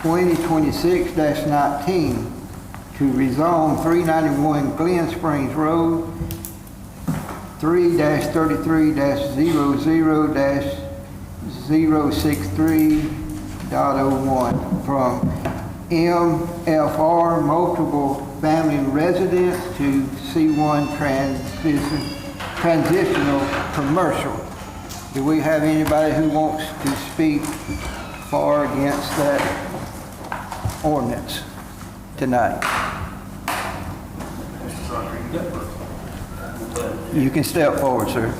2026-19 to rezone 391 Glen Springs Road 3-33-00-063.01 from MFR multiple family residence to C1 transitional commercial. Do we have anybody who wants to speak for or against that ordinance tonight? You can step forward, sir.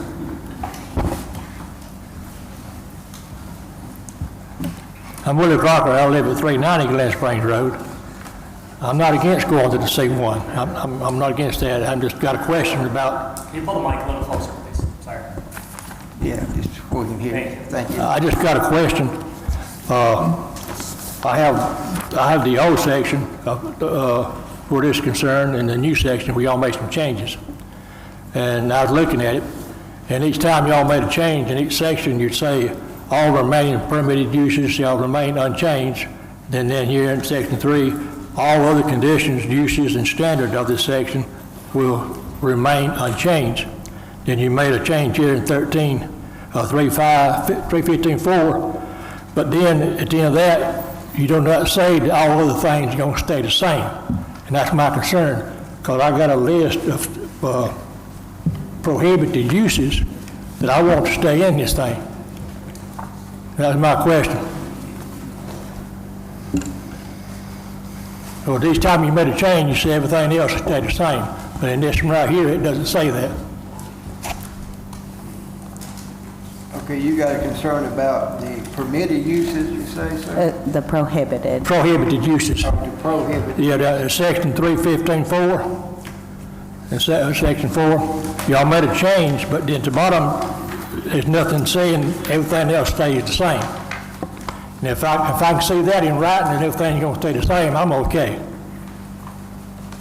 I'm Willie Crocker. I live at 390 Glen Springs Road. I'm not against going to the C1. I'm not against that. I've just got a question about. Can you pull the mic a little closer, please? Sorry. Yeah, just so we can hear you. Thank you. I just got a question. I have the old section where this is concerned, and the new section where y'all made some changes. And I was looking at it, and each time y'all made a change in each section, you'd say all remaining permitted uses shall remain unchanged. Then here in section 3, all other conditions, uses, and standards of this section will remain unchanged. Then you made a change here in 315.4, but then at the end of that, you do not say that all other things are going to stay the same. And that's my concern, because I got a list of prohibited uses that I want to stay in this thing. That's my question. Well, each time you made a change, you say everything else stayed the same. But in this one right here, it doesn't say that. Okay, you got a concern about the permitted uses, you say, sir? The prohibited. Prohibited uses. The prohibited. Yeah, that's section 315.4. And section 4, y'all made a change, but then at the bottom, there's nothing saying everything else stays the same. And if I can see that in writing and everything's going to stay the same, I'm okay.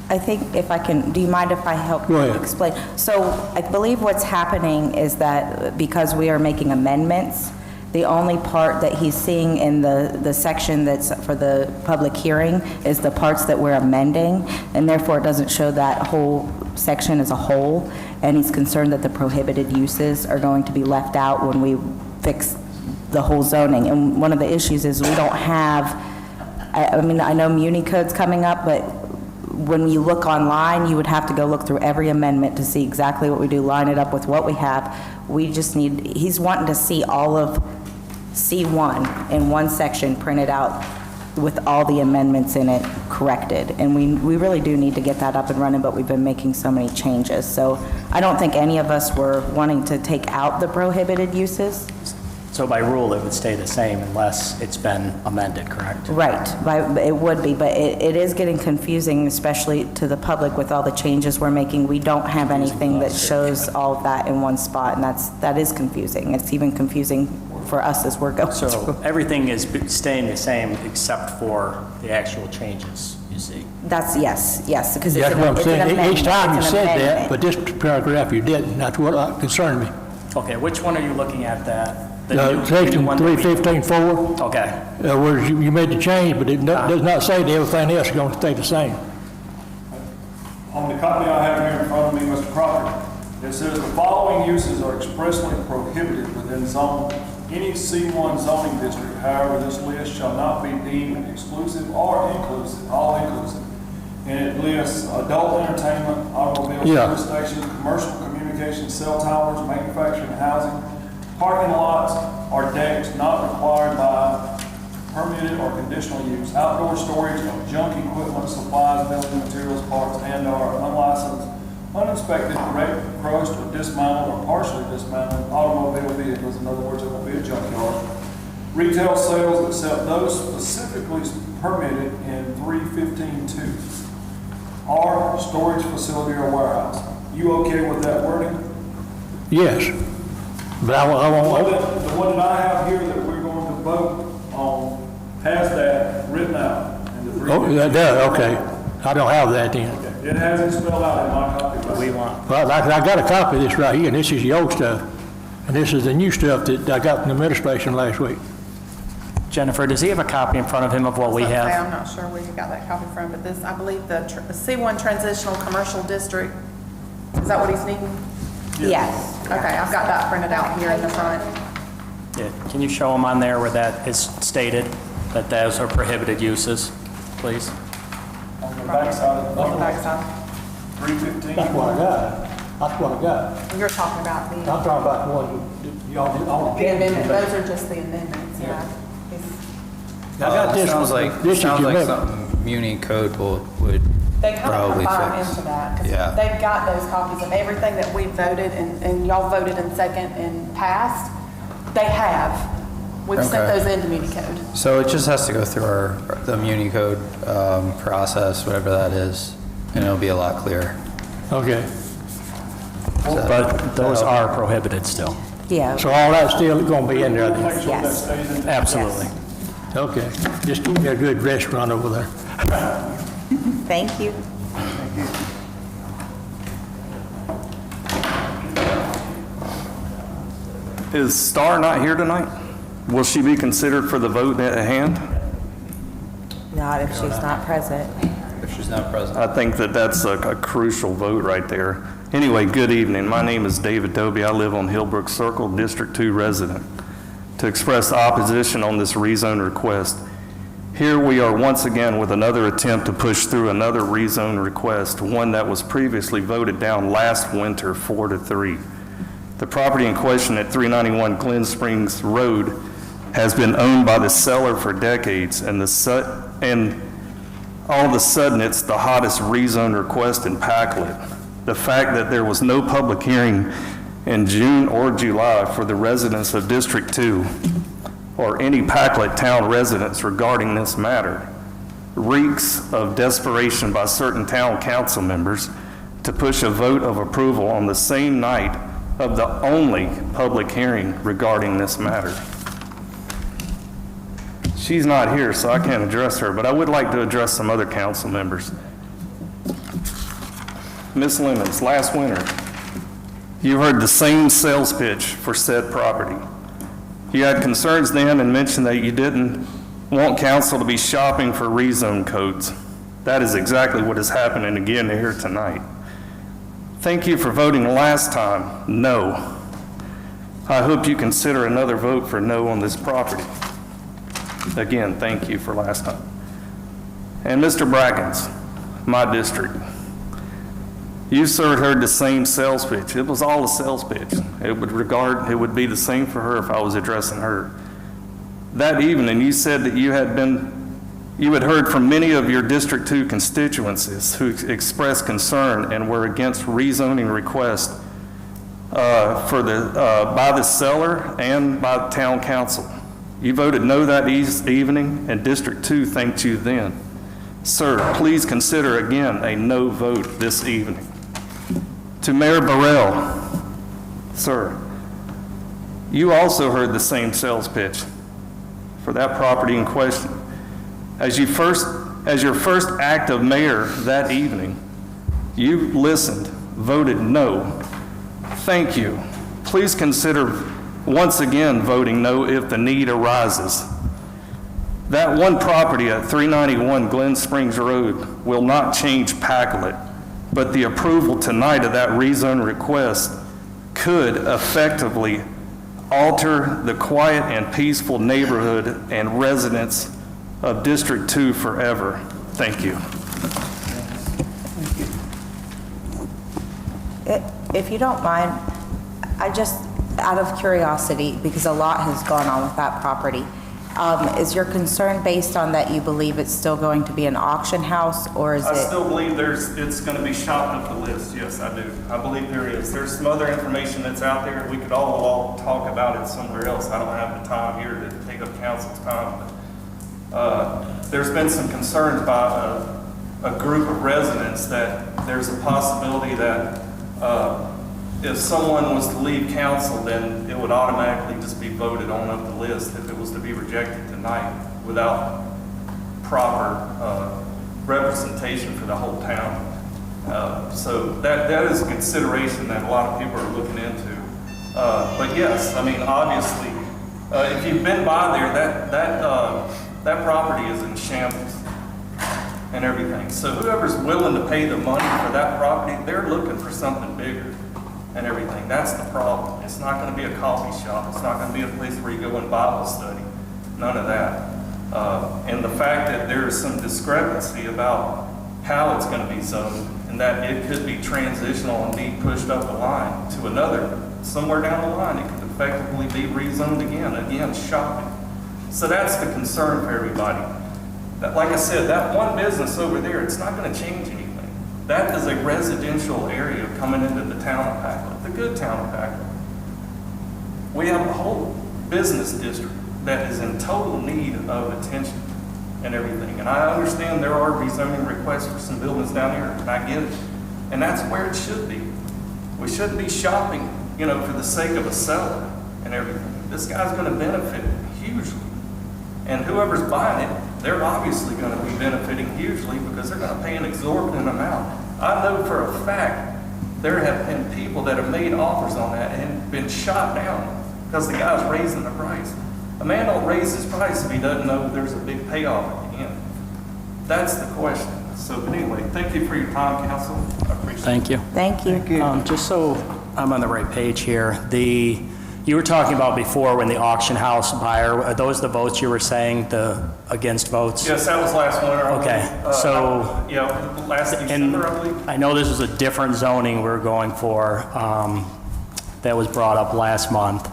I think if I can, do you mind if I help Go ahead. explain? So I believe what's happening is that because we are making amendments, the only part that he's seeing in the section that's for the public hearing is the parts that we're amending, and therefore it doesn't show that whole section as a whole, and he's concerned that the prohibited uses are going to be left out when we fix the whole zoning. And one of the issues is we don't have, I mean, I know Muni Code's coming up, but when you look online, you would have to go look through every amendment to see exactly what we do, line it up with what we have. We just need, he's wanting to see all of C1 in one section printed out with all the amendments in it corrected. And we really do need to get that up and running, but we've been making so many changes. So I don't think any of us were wanting to take out the prohibited uses. So by rule, it would stay the same unless it's been amended, correct? Right, it would be, but it is getting confusing, especially to the public with all the changes we're making. We don't have anything that shows all of that in one spot, and that is confusing. It's even confusing for us as we're going So through. everything is staying the same except for the actual changes, you see? That's, yes, because it's That's an what I'm it's an saying. amendment. Each time you It's an said that, amendment. but this paragraph you didn't. That's what concerned me. Okay, which one are you looking at that? Section one? 315.4. Okay. Where you made the change, but it does not say that everything else is going to stay the same. On the copy I have here in front of me, Mr. Crawford, it says the following uses are expressly prohibited within any C1 zoning district. However, this list shall not be deemed exclusive or inclusive, all inclusive. And it lists adult entertainment, automobile service stations, commercial communications, cell towers, manufacturing, housing, parking lots, or decks not required by permitted or conditional use, outdoor storage of junk equipment, supplies, building materials, parts, and/or unlicensed, uninspected, wrecked, crushed, or dismantled or partially dismantled automobile vehicles. In other words, it will be a junkyard. Retail sales except those specifically permitted in 315.2, or storage facility or warehouse. You okay with that wording? Yes. But I won't. The one that I have here that we're going to vote on has that written out. Oh, that does, okay. I don't have that then. It hasn't spelled out in my copy. We want, Well, I got a copy of this right here, and this is the old stuff. And this is the new stuff that I got from the administration last week. Jennifer, does he have a copy in front of him of what we I was gonna say, have? I'm not sure where you got that copy from, but this, I believe the C1 Transitional Commercial District, is that what he's needing? Yes. Okay, I've got that printed out here in the front. Yeah, can you show him on there where that is stated, that those are prohibited uses, please? On the backside On the of backside. 315. That's what I got. That's what I got. You're talking about I'm the talking about the one y'all did all the amendment, those are just the amendments, yeah. It's- I got this Sounds one. like, This is sounds your like amendment. something Muni Code would They kind of probably combine fix. into that, because Yeah. they've got those copies of everything that we voted and y'all voted in second and passed. They have. We've sent Okay. those into Muni Code. So it just has to go through the Muni Code process, whatever that is, and it'll be a lot clearer. Okay. But those are prohibited still. Yeah, So all that's still gonna be in there Make then? sure that Yes. stays in. Absolutely. Okay. Just keep me a good restaurant over there. thank you. Is Star not here tonight? Will she be considered for the vote at hand? Not if she's not present. If she's not present. I think that that's a crucial vote right there. Anyway, good evening. My name is David Doby. I live on Hillbrook Circle, District 2 resident. To express opposition on this rezone request. Here we are once again with another attempt to push through another rezone request, one that was previously voted down last winter 4-3. The property in question at 391 Glen Springs Road has been owned by the seller for decades, and all of a sudden it's the hottest rezone request in Packlet. The fact that there was no public hearing in June or July for the residents of District 2 or any Packlet town residents regarding this matter reeks of desperation by certain town council members to push a vote of approval on the same night of the only public hearing regarding this matter. She's not here, so I can't address her, but I would like to address some other council members. Ms. Lemons, last winter, you heard the same sales pitch for said property. You had concerns then and mentioned that you didn't want council to be shopping for rezone codes. That is exactly what is happening again here tonight. Thank you for voting last time, no. I hope you consider another vote for no on this property. Again, thank you for last time. And Mr. Brackens, my district. You, sir, heard the same sales pitch. It was all a sales pitch. It would be the same for her if I was addressing her. That evening, you said that you had heard from many of your District 2 constituencies who expressed concern and were against rezoning requests by the seller and by the town council. You voted no that evening, and District 2 thanked you then. Sir, please consider again a no vote this evening. To Mayor Burrell, sir, you also heard the same sales pitch for that property in question. As your first act of mayor that evening, you listened, voted no. Thank you. Please consider once again voting no if the need arises. That one property at 391 Glen Springs Road will not change Packlet, but the approval tonight of that rezone request could effectively alter the quiet and peaceful neighborhood and residents of District 2 forever. Thank you. If you don't mind, I just, out of curiosity, because a lot has gone on with that property, is your concern based on that you believe it's still going to be an auction house, or is I it? still believe it's going to be shopped up the list. Yes, I do. I believe there is. There's some other information that's out there. We could all talk about it somewhere else. I don't have the time here to take up council's time. But there's been some concerns by a group of residents that there's a possibility that if someone was to leave council, then it would automatically just be voted on up the list if it was to be rejected tonight without proper representation for the whole town. So that is a consideration that a lot of people are looking into. But yes, I mean, obviously, If you've been by there, that property is in shambles and everything. So whoever's willing to pay the money for that property, they're looking for something bigger and everything. That's the problem. It's not gonna be a coffee shop. It's not gonna be a place where you go and Bible study. None of that. And the fact that there is some discrepancy about how it's gonna be zoned, and that it could be transitional and be pushed up the line to another, somewhere down the line, it could effectively be rezoned again, shopping. So that's the concern for everybody. That, like I said, that one business over there, it's not gonna change anything. That is a residential area coming into the town of Packlet, the good town of Packlet. We have a whole business district that is in total need of attention and everything. And I understand there are rezoning requests for some buildings down here, and I get it. And that's where it should be. We shouldn't be shopping, for the sake of a seller and everything. This guy's gonna benefit hugely. And whoever's buying it, they're obviously gonna be benefiting hugely because they're gonna pay an exorbitant amount. I know for a fact, there have been people that have made offers on that and been shot down because the guy's raising the price. A man don't raise his price if he doesn't know there's a big payoff at the end. That's the question. So, but anyway, thank you for your time, council. I appreciate it. Thank you. Thank you. Just so I'm on the right page here, you were talking about before when the auction house buyer, are those the votes you were saying, the against votes? Yes, that was last winter. Okay, so- Last And December, I believe. I know this was a different zoning we were going for that was brought up last month.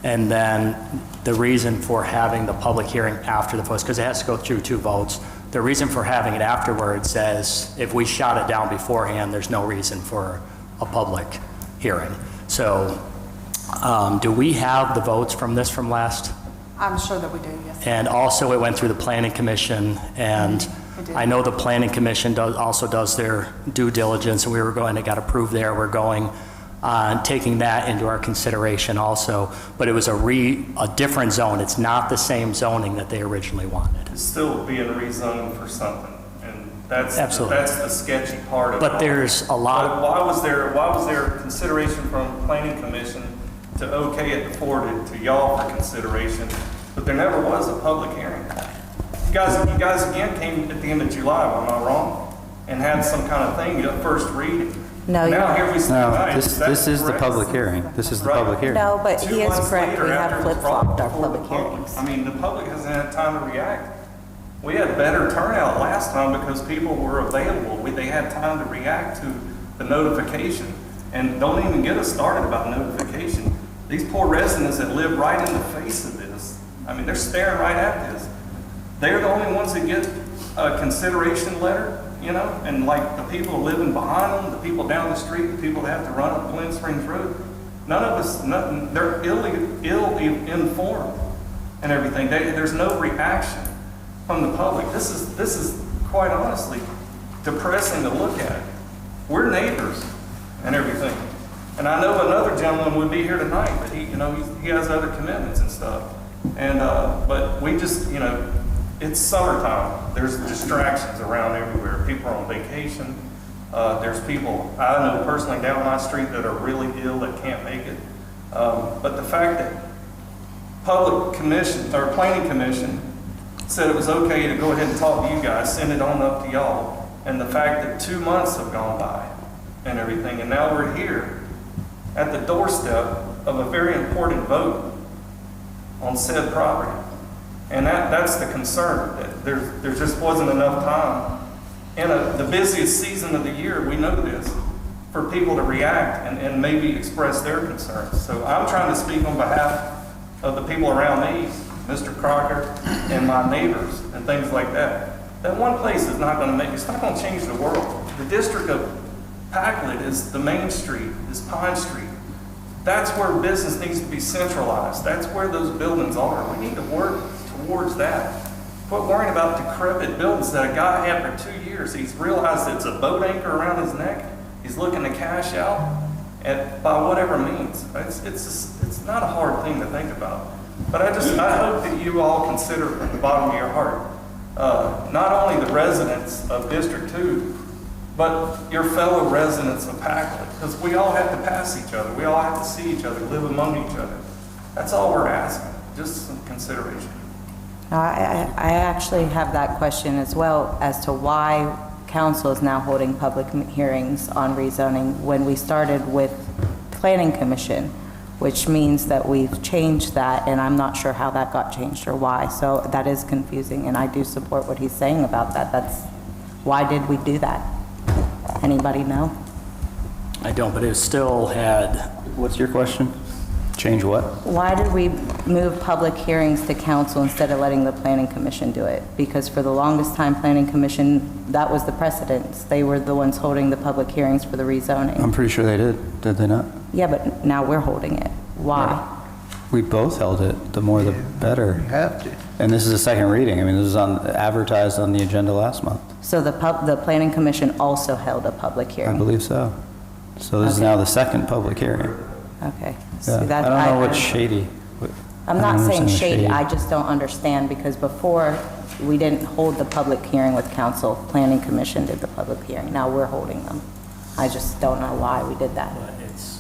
And then the reason for having the public hearing after the votes, because it has to go through 2 votes. The reason for having it afterwards says if we shot it down beforehand, there's no reason for a public hearing. So do we have the votes from this from last? I'm sure that we do, yes. And also it went through the planning commission, and It did. I know the planning commission also does their due diligence, and we were going, it got approved there. We're going on taking that into our consideration also, but it was a different zone. It's not the same zoning that they originally wanted. It's still being rezoned for something, and that's Absolutely. that's the sketchy part of it. But all. there's a lot- But why was there consideration from planning commission to okay it before to y'all for consideration, but there never was a public hearing? You guys again came at the end of July, am I wrong? And had some kind of thing, first reading. No, you're Now not. here we stand No, tonight. this That's is the correct. public hearing. This is the Right. public hearing. No, but 2 he is months correct. later, We have after it was flip-flopped brought our before the public public. hearings. I mean, the public hasn't had time to react. We had better turnout last time because people were available. They had time to react to the notification. And don't even get us started about notification. These poor residents that live right in the face of this, I mean, they're staring right at this. They're the only ones that get a consideration letter, and like the people living behind them, the people down the street, the people that have to run up Glen Springs Road. None of us, they're ill-informed and everything. There's no reaction from the public. This is quite honestly depressing to look at. We're neighbors and everything. And I know another gentleman would be here tonight, but he has other commitments and stuff. And, but we just, it's summertime. There's distractions around everywhere. People are on vacation. There's people I know personally down my street that are really ill that can't make it. But the fact that planning commission said it was okay to go ahead and talk to you guys, send it on up to y'all, and the fact that 2 months have gone by and everything, and now we're here at the doorstep of a very important vote on said property. And that's the concern, that there just wasn't enough time in the busiest season of the year, we know this, for people to react and maybe express their concerns. So I'm trying to speak on behalf of the people around me, Mr. Crocker, and my neighbors, and things like that. That one place is not going to it's not going to change the world. The district of Packlet is the main street, is Pine Street. That's where business needs to be centralized. That's where those buildings are. We need to work towards that. Quit worrying about decrepit buildings that a guy after 2 years, he's realized it's a boat anchor around his neck. He's looking to cash out by whatever means. It's not a hard thing to think about. But I hope that you all consider at the bottom of your heart, not only the residents of District 2, but your fellow residents of Packlet, because we all have to pass each other. We all have to see each other, live among each other. That's all we're asking. just some consideration. I actually have that question as well as to why council is now holding public hearings on rezoning when we started with planning commission, which means that we've changed that, and I'm not sure how that got changed or why. So that is confusing, and I do support what he's saying about that. Why did we do that? Anybody know? I don't, but it still had, What's your question? Change what? Why did we move public hearings to council instead of letting the planning commission do it? Because for the longest time, planning commission, that was the precedence. They were the ones holding the public hearings for the rezoning. I'm pretty sure they did they not? Yeah, but now we're holding it. Why? We both held it, the more the better. You have to. And this is a second reading. I mean, this was advertised on the agenda last month. So the planning commission also held a public I hearing? believe so. So this is Okay. now the second public hearing. Okay. See, Yeah. that- I don't know what's shady. I'm I not don't saying understand the shady, shade. I just don't understand, because before, we didn't hold the public hearing with council, planning commission did the public hearing, now we're holding them. I just don't know why we did that. but it's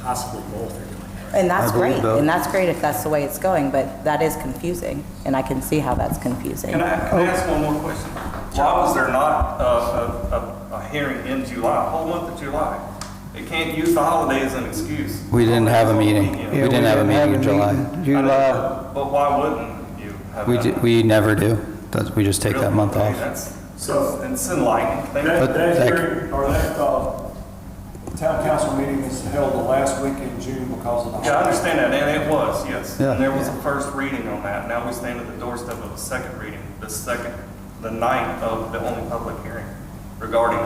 possibly both are doing it. And that's I believe great, both. and that's great if that's the way it's going, but that is confusing, and I can see how that's confusing. Can I ask one more question? Why was there not a hearing in July, whole month of July? They can't use the holiday as an excuse. We didn't have a meeting. Yeah. We didn't have a meeting in July. I know, July. But why wouldn't you have that? We never do. We just take that Really? month Okay, off. It's enlightening. Thank you. That that- hearing, or that, town council meeting was held the last week in June because of the. Yeah, I understand that, and it was, yes. Yeah. And there was a first reading on that. Now we stand at the doorstep of a second reading, the night of the only public hearing regarding,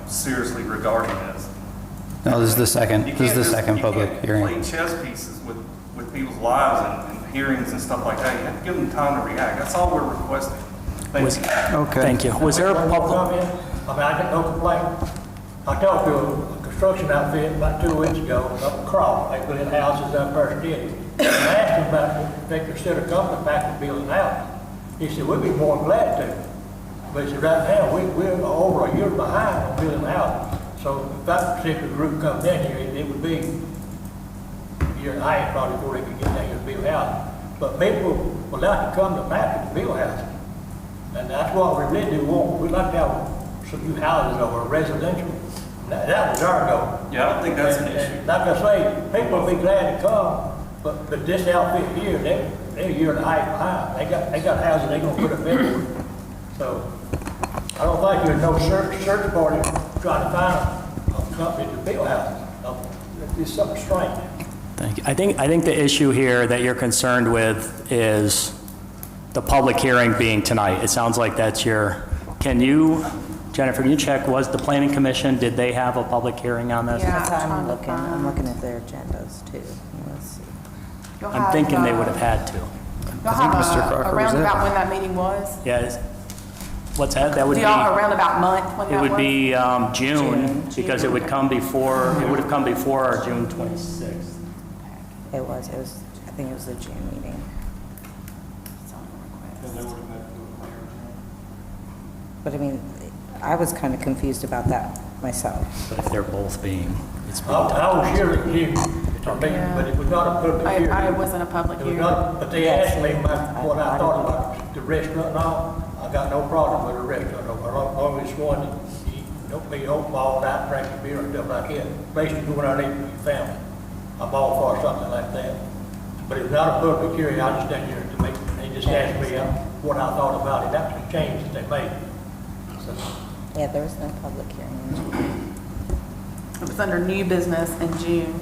seriously regarding this. No, this is the second, You this is can't the just- second you public can't hearing. play chess pieces with people's lives and hearings and stuff like that. You have to give them time to react. That's all we're requesting. Thank Was- you. Okay. Thank you. Was there a One more public, comment? I mean, I get no complaint. I talked to a construction outfit about 2 weeks ago up in Craw. They put in houses that first did. And I asked him about if they consider coming back to building houses. He said, we'd be more than glad to. But he said, right now, we're over a year behind on building houses. So if that particular group comes in here, it would be a year and a half probably before they could get down here to build houses. But people would like to come to Patrick to build houses. And that's what we really do want. We'd like to have some new houses or residential. That was our goal. Yeah, I don't think that's an And- issue. and like I say, people will be glad to come, but this outfit here, they're a year and a half behind. They got houses they gonna put up everywhere. So I don't think there's no search party trying to find a company to build houses. It's something strange. thank you. I think the issue here that you're concerned with is the public hearing being tonight. It sounds like that's Jennifer, can you check, was the planning commission, did they have a public hearing on this? Yeah. That's what I'm trying to looking, I'm find- looking at their agendas too. Let's see. You'll I'm have, thinking they would have had to. You'll I think have Mr. Crocker a was there. roundabout when that meeting was? Yeah, what's that? That would Do be, y'all have a roundabout month when it that was? would be June, because it would come before, it would have come before our June 26th. It was, I think it was the June meeting. And they would have had to do a clear. But I mean, I was kind of confused about that myself. But if they're both being, it's being I done. was here at you, but it was not a public hearing. It wasn't a public It was hearing. not, but they asked me what I thought about the restaurant and all. I got no problem with the restaurant. I always wanted to eat, don't be open all night, drinking beer and stuff like that. Basically going out and eating with your family. I'm all for something like that. But it's not a public hearing, I just stand here to make, they just asked me what I thought about it. That's the change that they made. So, Yeah, there was no public hearing in June. It was under new business in June.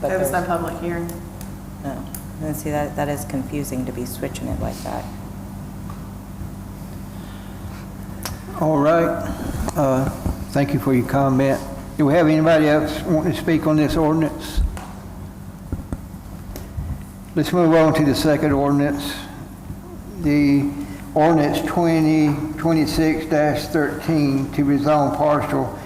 But There was no there's- public hearing. No. And see, that is confusing to be switching it like that. All right. Thank you for your comment. Do we have anybody else wanting to speak on this ordinance? Let's move on to the second ordinance. The ordinance 2026-13 to rezone parcel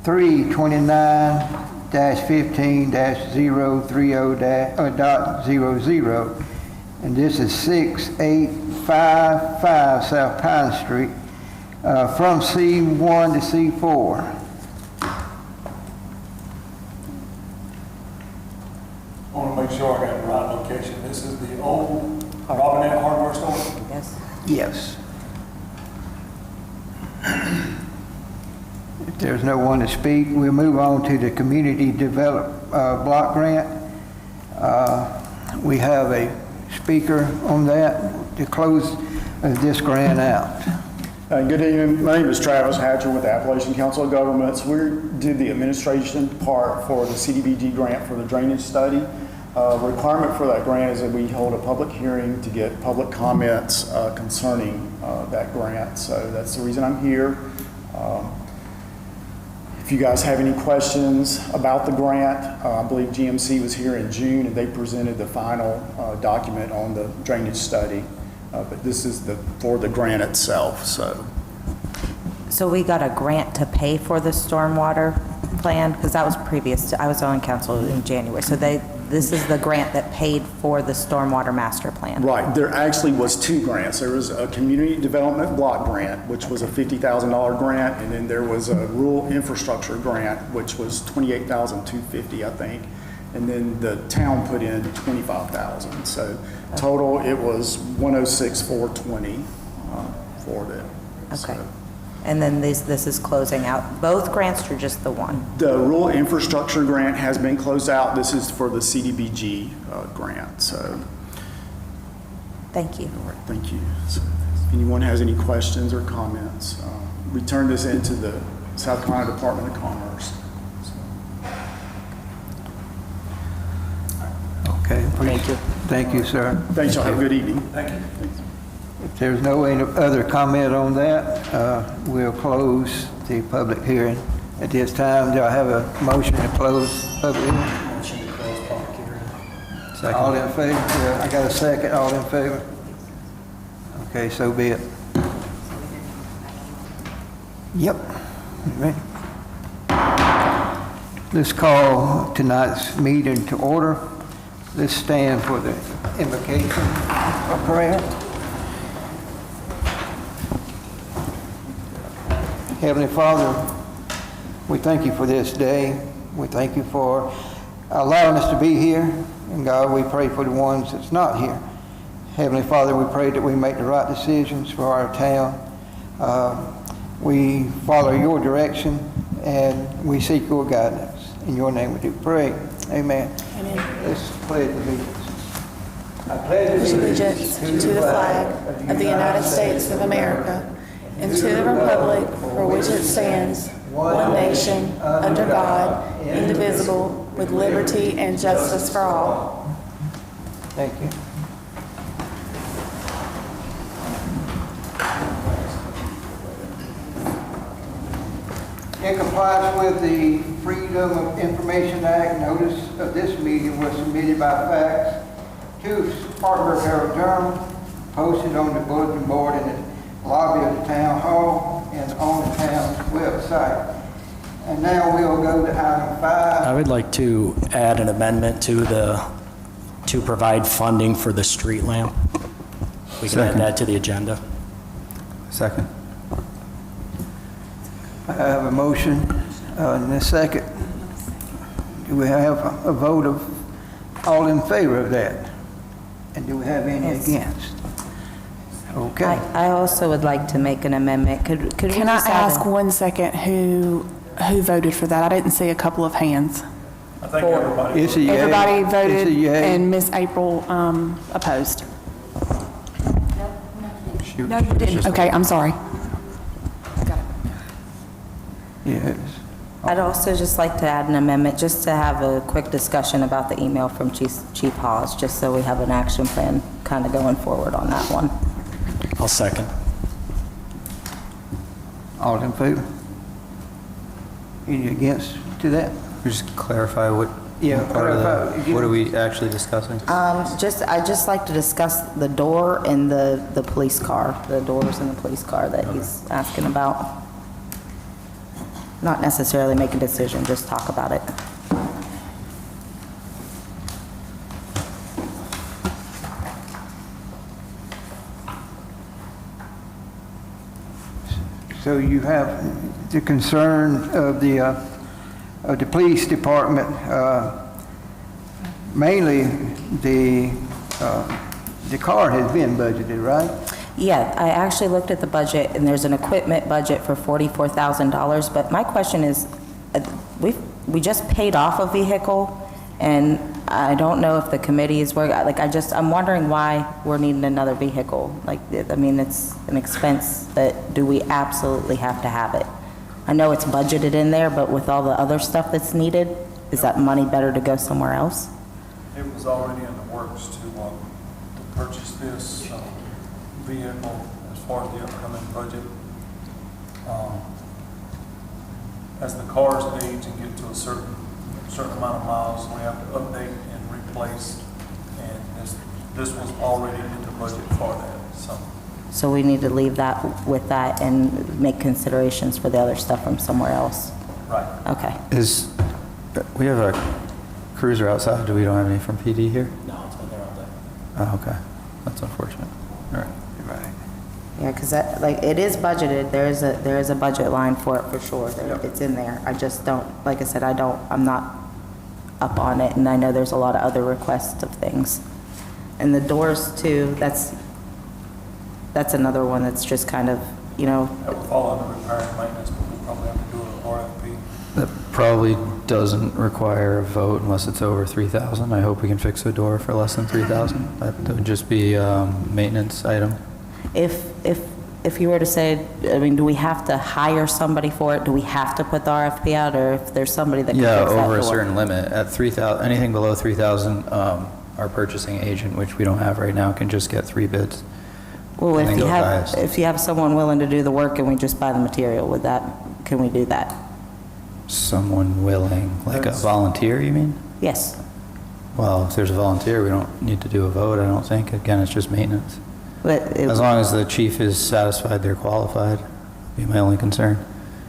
329-15-030.00. And this is 6855 South Pine Street, from C1 to C4. I want to make sure I got the right location. This is the old Robinette Hardware Store. Yes. Yes. If there's no one to speak, we'll move on to the Community Block Grant. We have a speaker on that to close this grant out. Good evening. My name is Travis Hatcher with the Appalachian Council of Governments. We did the administration part for the CDBG grant for the drainage study. Requirement for that grant is that we hold a public hearing to get public comments concerning that grant. So that's the reason I'm here. If you guys have any questions about the grant, I believe GMC was here in June and they presented the final document on the drainage study. But this is for the grant itself, so. So we got a grant to pay for the stormwater plan? Because that was previous, I was on council in January. So this is the grant that paid for the stormwater master plan? Right, there actually was two grants. There was a community development block grant, which was a $50,000 grant, and then there was a rural infrastructure grant, which was $28,250, I think. And then the town put in $25,000. So total, it was $106,420 for it. Okay. So And then this is closing out both grants or just the one? the rural infrastructure grant has been closed out. This is for the CDBG grant, so. Thank you. All right, thank you. So, if anyone has any questions or comments, we turned this into the South Carolina Department of Commerce. Okay. Thank you. Thank you, sir. Thanks, y'all. Have a good evening. Thank you. If there's no any other comment on that, we'll close the public hearing. At this time, do I have a motion to close public hearing? Motion to close public hearing. All in favor? Yeah, I got a second. All in favor? Okay, so be it. Yep. Ready? Let's call tonight's meeting to order. Let's stand for the invocation of prayer. Heavenly Father, we thank you for this day. We thank you for allowing us to be here. And God, we pray for the ones that's not here. Heavenly Father, we pray that we make the right decisions for our town. We follow your direction and we seek your guidance. In your name we do pray. Amen. Amen. Let's pledge allegiance. I pledge Allegiance to the flag of the United States of America and to the republic for which it stands, one nation, under God, indivisible, with liberty and justice for all. Thank you. In compliance with the Freedom of Information Act, notice of this meeting was submitted by fax to Spartanburg Herald-Journal, posted on the bulletin board in the lobby of the town hall and on the town's website. And now we'll go to item 5. I would like to add an amendment to provide funding for the street lamp. We can add Second. that to the agenda. Second. I have a motion and a second. Do we have a vote of all in favor of that? And do we have any Yes. against? Okay. I also would like to make an amendment. Could we Can I just add ask one second who voted for that? I didn't see a couple of hands. I think everybody. It's a yay. Everybody It's a voted yay. and Miss April opposed. No, you didn't. Okay, I'm sorry. Yes. I'd also just like to add an amendment, just to have a quick discussion about the email from Chief Hawes, just so we have an action plan kind of going forward on that one. I'll second. All in favor? Any against to that? Just clarify what Yeah, part of clarify. the, what are we actually discussing? I'd just like to discuss the door and the police car, the doors in the police car that he's asking about. Not necessarily make a decision, just talk about it. So you have the concern of the police department, mainly the The car has been budgeted, right? Yeah, I actually looked at the budget, and there's an equipment budget for $44,000, but my question is, we just paid off a vehicle, and I don't know if the committee is working, I'm wondering why we're needing another vehicle. I mean, it's an expense that, do we absolutely have to have it? I know it's budgeted in there, but with all the other stuff that's needed, is that money better to go somewhere else? It was already in the works to purchase this vehicle as far as the upcoming budget. As the cars age and get to a certain amount of miles, we have to update and replace, and this was already in the budget for that, so. So we need to leave that with that and make considerations for the other stuff from somewhere else? Right. Okay. We have a cruiser outside, we don't have any from PD here? No, it's been there all day. Oh, okay, that's unfortunate. All right. Right. Yeah, because it is budgeted, there is a budget line for it for sure, it's in there. I just don't, like I said, I'm not up on it, and I know there's a lot of other requests of things. And the doors too, that's another one that's just kind of, That would fall under repair and maintenance, but we'll probably have to do an RFP. That probably doesn't require a vote unless it's over 3,000. I hope we can fix a door for less than 3,000. That would just be a maintenance item. If you were to say, I mean, do we have to hire somebody for it? Do we have to put the RFP out, or if there's somebody that can fix that door? Yeah, over a certain limit. At 3,000, anything below 3,000, our purchasing agent, which we don't have right now, can just get 3 bids. Well, and then go highest. if you have someone willing to do the work and we just buy the material, can we do that? Someone willing, like a That's- volunteer, you mean? Yes. Well, if there's a volunteer, we don't need to do a vote, I don't think. Again, it's just maintenance. But As long as the chief is satisfied they're qualified, be my only concern.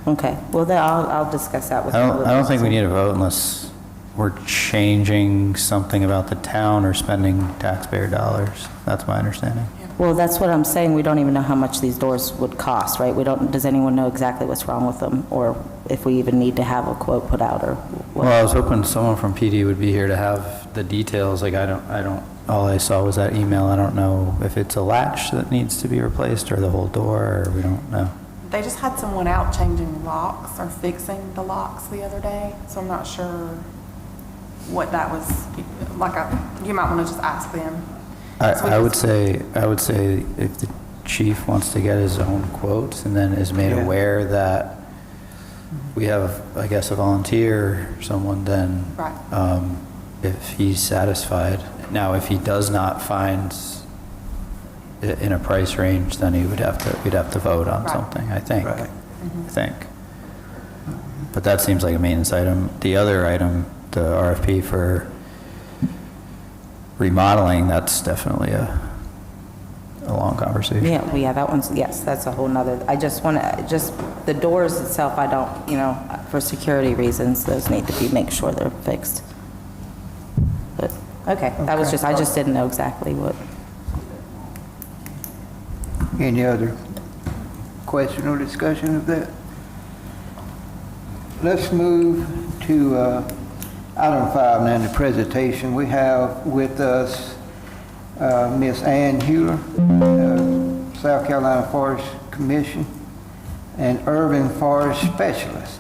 okay, well, then I'll discuss that with I you. don't think we need a vote unless we're changing something about the town or spending taxpayer dollars. That's my understanding. Well, that's what I'm saying, we don't even know how much these doors would cost, right? Does anyone know exactly what's wrong with them, or if we even need to have a quote put out, or what? Well, I was hoping someone from PD would be here to have the details. Like, all I saw was that email. I don't know if it's a latch that needs to be replaced or the whole door, or we don't know. They just had someone out changing locks or fixing the locks the other day, so I'm not sure what that was, you might want to just ask them. I would say if the chief wants to get his own quotes and then is made Yeah. aware that we have, I guess, a volunteer or someone, then Right. if he's satisfied. Now, if he does not find it in a price range, then we'd have to vote on Right. something, I think. Right. I think. But that seems like a maintenance item. The other item, the RFP for remodeling, that's definitely a long conversation. Yeah, that one's, yes, that's a whole nother, I just want to, the doors itself, I don't, for security reasons, those need to be, make sure they're fixed. But, okay, that was I just didn't know exactly what. Any other question or discussion of that? Let's move to item 5 now, the presentation. We have with us Miss Ann Hewler, South Carolina Forest Commission, and urban forest specialist.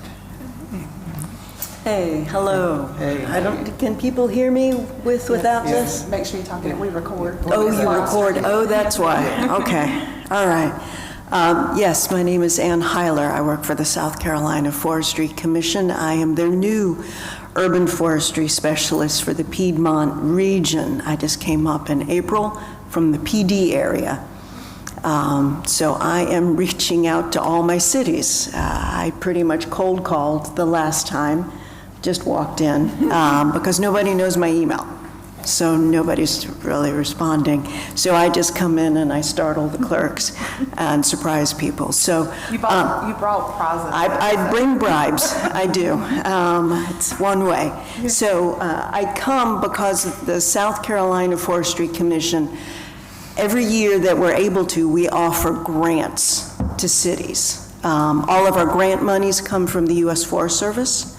Hey, hello. Hey. Can people hear me without this? Make sure you talk it, we record. Oh, you record, oh, that's why, okay, all right. Yes, my name is Ann Heiler. I work for the South Carolina Forestry Commission. I am their new urban forestry specialist for the Piedmont region. I just came up in April from the PD area. So I am reaching out to all my cities. I pretty much cold called the last time, just walked in, because nobody knows my email. So nobody's really responding. So I just come in and I startle the clerks and surprise people. So You brought prizes. I bring bribes, I do. It's one way. So I come because the South Carolina Forestry Commission, every year that we're able to, we offer grants to cities. All of our grant monies come from the U.S. Forest Service.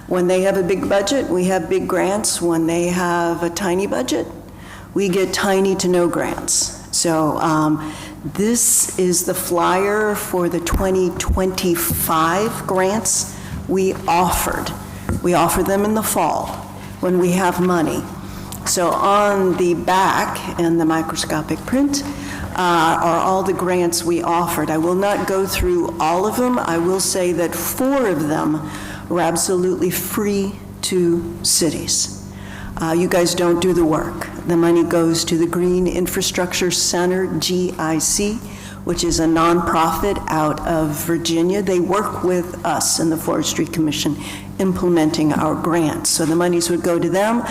When they have a big budget, we have big grants. When they have a tiny budget, we get tiny to no grants. So this is the flyer for the 2025 grants we offered. We offer them in the fall when we have money. So on the back in the microscopic print are all the grants we offered. I will not go through all of them. I will say that 4 of them were absolutely free to cities. You guys don't do the work. The money goes to the Green Infrastructure Center, GIC, which is a nonprofit out of Virginia. They work with us in the Forestry Commission implementing our grants. So the monies would go to them.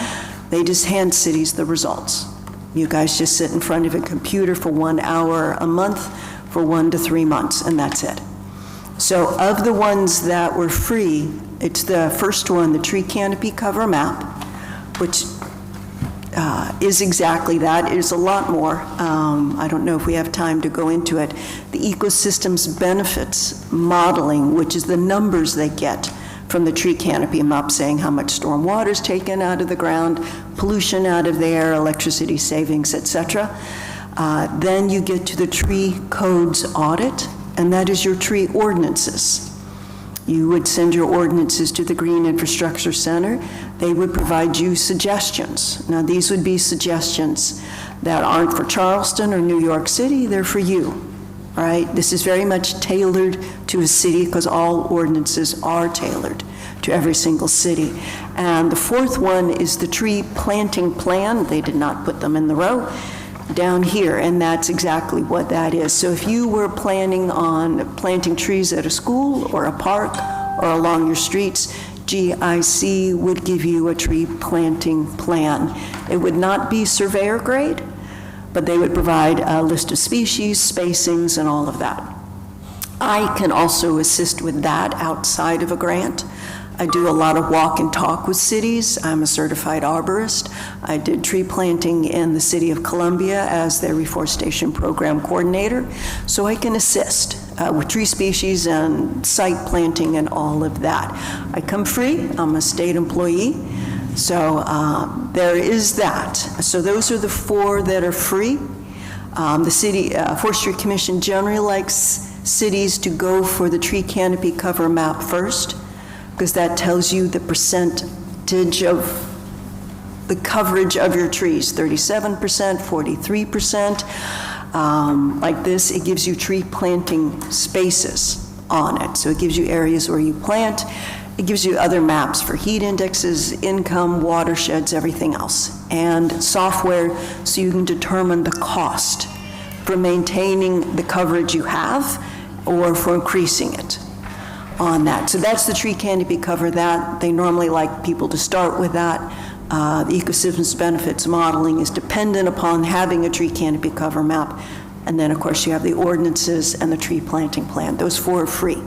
They just hand cities the results. You guys just sit in front of a computer for 1 hour a month for 1 to 3 months, and that's it. So of the ones that were free, it's the first one, the tree canopy cover map, which is exactly that. It is a lot more. I don't know if we have time to go into it. The ecosystems benefits modeling, which is the numbers they get from the tree canopy map saying how much storm water is taken out of the ground, pollution out of the air, electricity savings, etc. Then you get to the tree codes audit, and that is your tree ordinances. You would send your ordinances to the Green Infrastructure Center. They would provide you suggestions. Now, these would be suggestions that aren't for Charleston or New York City, they're for you, all right? This is very much tailored to a city because all ordinances are tailored to every single city. And the 4th one is the tree planting plan. They did not put them in the row down here, and that's exactly what that is. So if you were planning on planting trees at a school or a park or along your streets, GIC would give you a tree planting plan. It would not be surveyor grade, but they would provide a list of species, spacings, and all of that. I can also assist with that outside of a grant. I do a lot of walk and talk with cities. I'm a certified arborist. I did tree planting in the city of Columbia as their reforestation program coordinator. So I can assist with tree species and site planting and all of that. I come free. I'm a state employee. So there is that. So those are the 4 that are free. The city Forestry Commission generally likes cities to go for the tree canopy cover map first, because that tells you the percentage of the coverage of your trees, 37%, 43%. Like this, it gives you tree planting spaces on it. So it gives you areas where you plant. It gives you other maps for heat indexes, income, watersheds, everything else. And software so you can determine the cost for maintaining the coverage you have or for increasing it on that. So that's the tree canopy cover that. They normally like people to start with that. The ecosystems benefits modeling is dependent upon having a tree canopy cover map. And then, of course, you have the ordinances and the tree planting plan. Those 4 are free.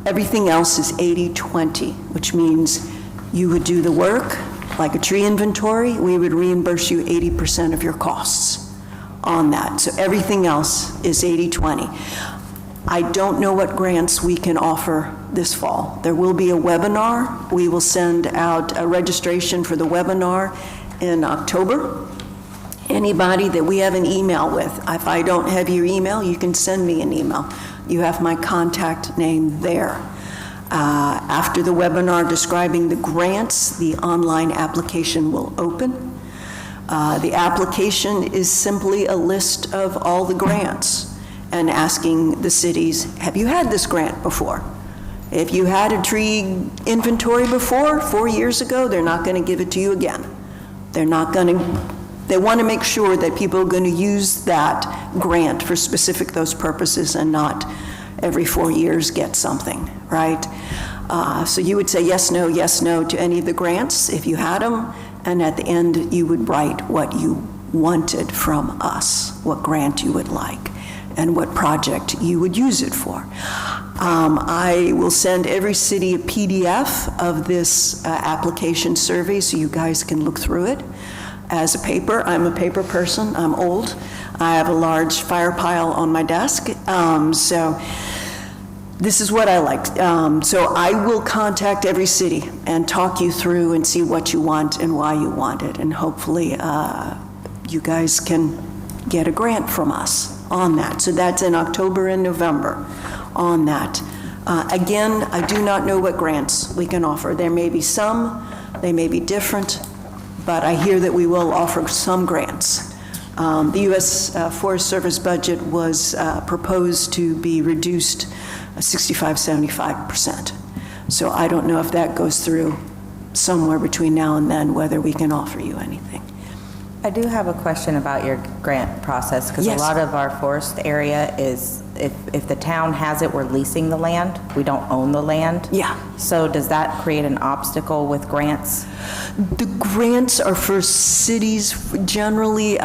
Everything else is 80-20, which means you would do the work, like a tree inventory, we would reimburse you 80% of your costs on that. So everything else is 80-20. I don't know what grants we can offer this fall. There will be a webinar. We will send out a registration for the webinar in October. Anybody that we have an email with, if I don't have your email, you can send me an email. You have my contact name there. After the webinar describing the grants, the online application will open. The application is simply a list of all the grants and asking the cities, have you had this grant before? If you had a tree inventory before, 4 years ago, they're not going to give it to you again. They want to make sure that people are going to use that grant for specific those purposes and not every 4 years get something, right? So you would say yes, no to any of the grants if you had them, and at the end you would write what you wanted from us, what grant you would like, and what project you would use it for. I will send every city a PDF of this application survey so you guys can look through it as a paper. I'm a paper person, I'm old. I have a large fire pile on my desk, so this is what I like. So I will contact every city and talk you through and see what you want and why you want it, and hopefully you guys can get a grant from us on that. So that's in October and November on that. Again, I do not know what grants we can offer. There may be some, they may be different, but I hear that we will offer some grants. The U.S. Forest Service budget was proposed to be reduced 65-75%. So I don't know if that goes through somewhere between now and then, whether we can offer you anything. I do have a question about your grant process, because a Yes. lot of our forest area is, if the town has it, we're leasing the land. We don't own the land. Yeah. So does that create an obstacle with grants? The grants are for cities generally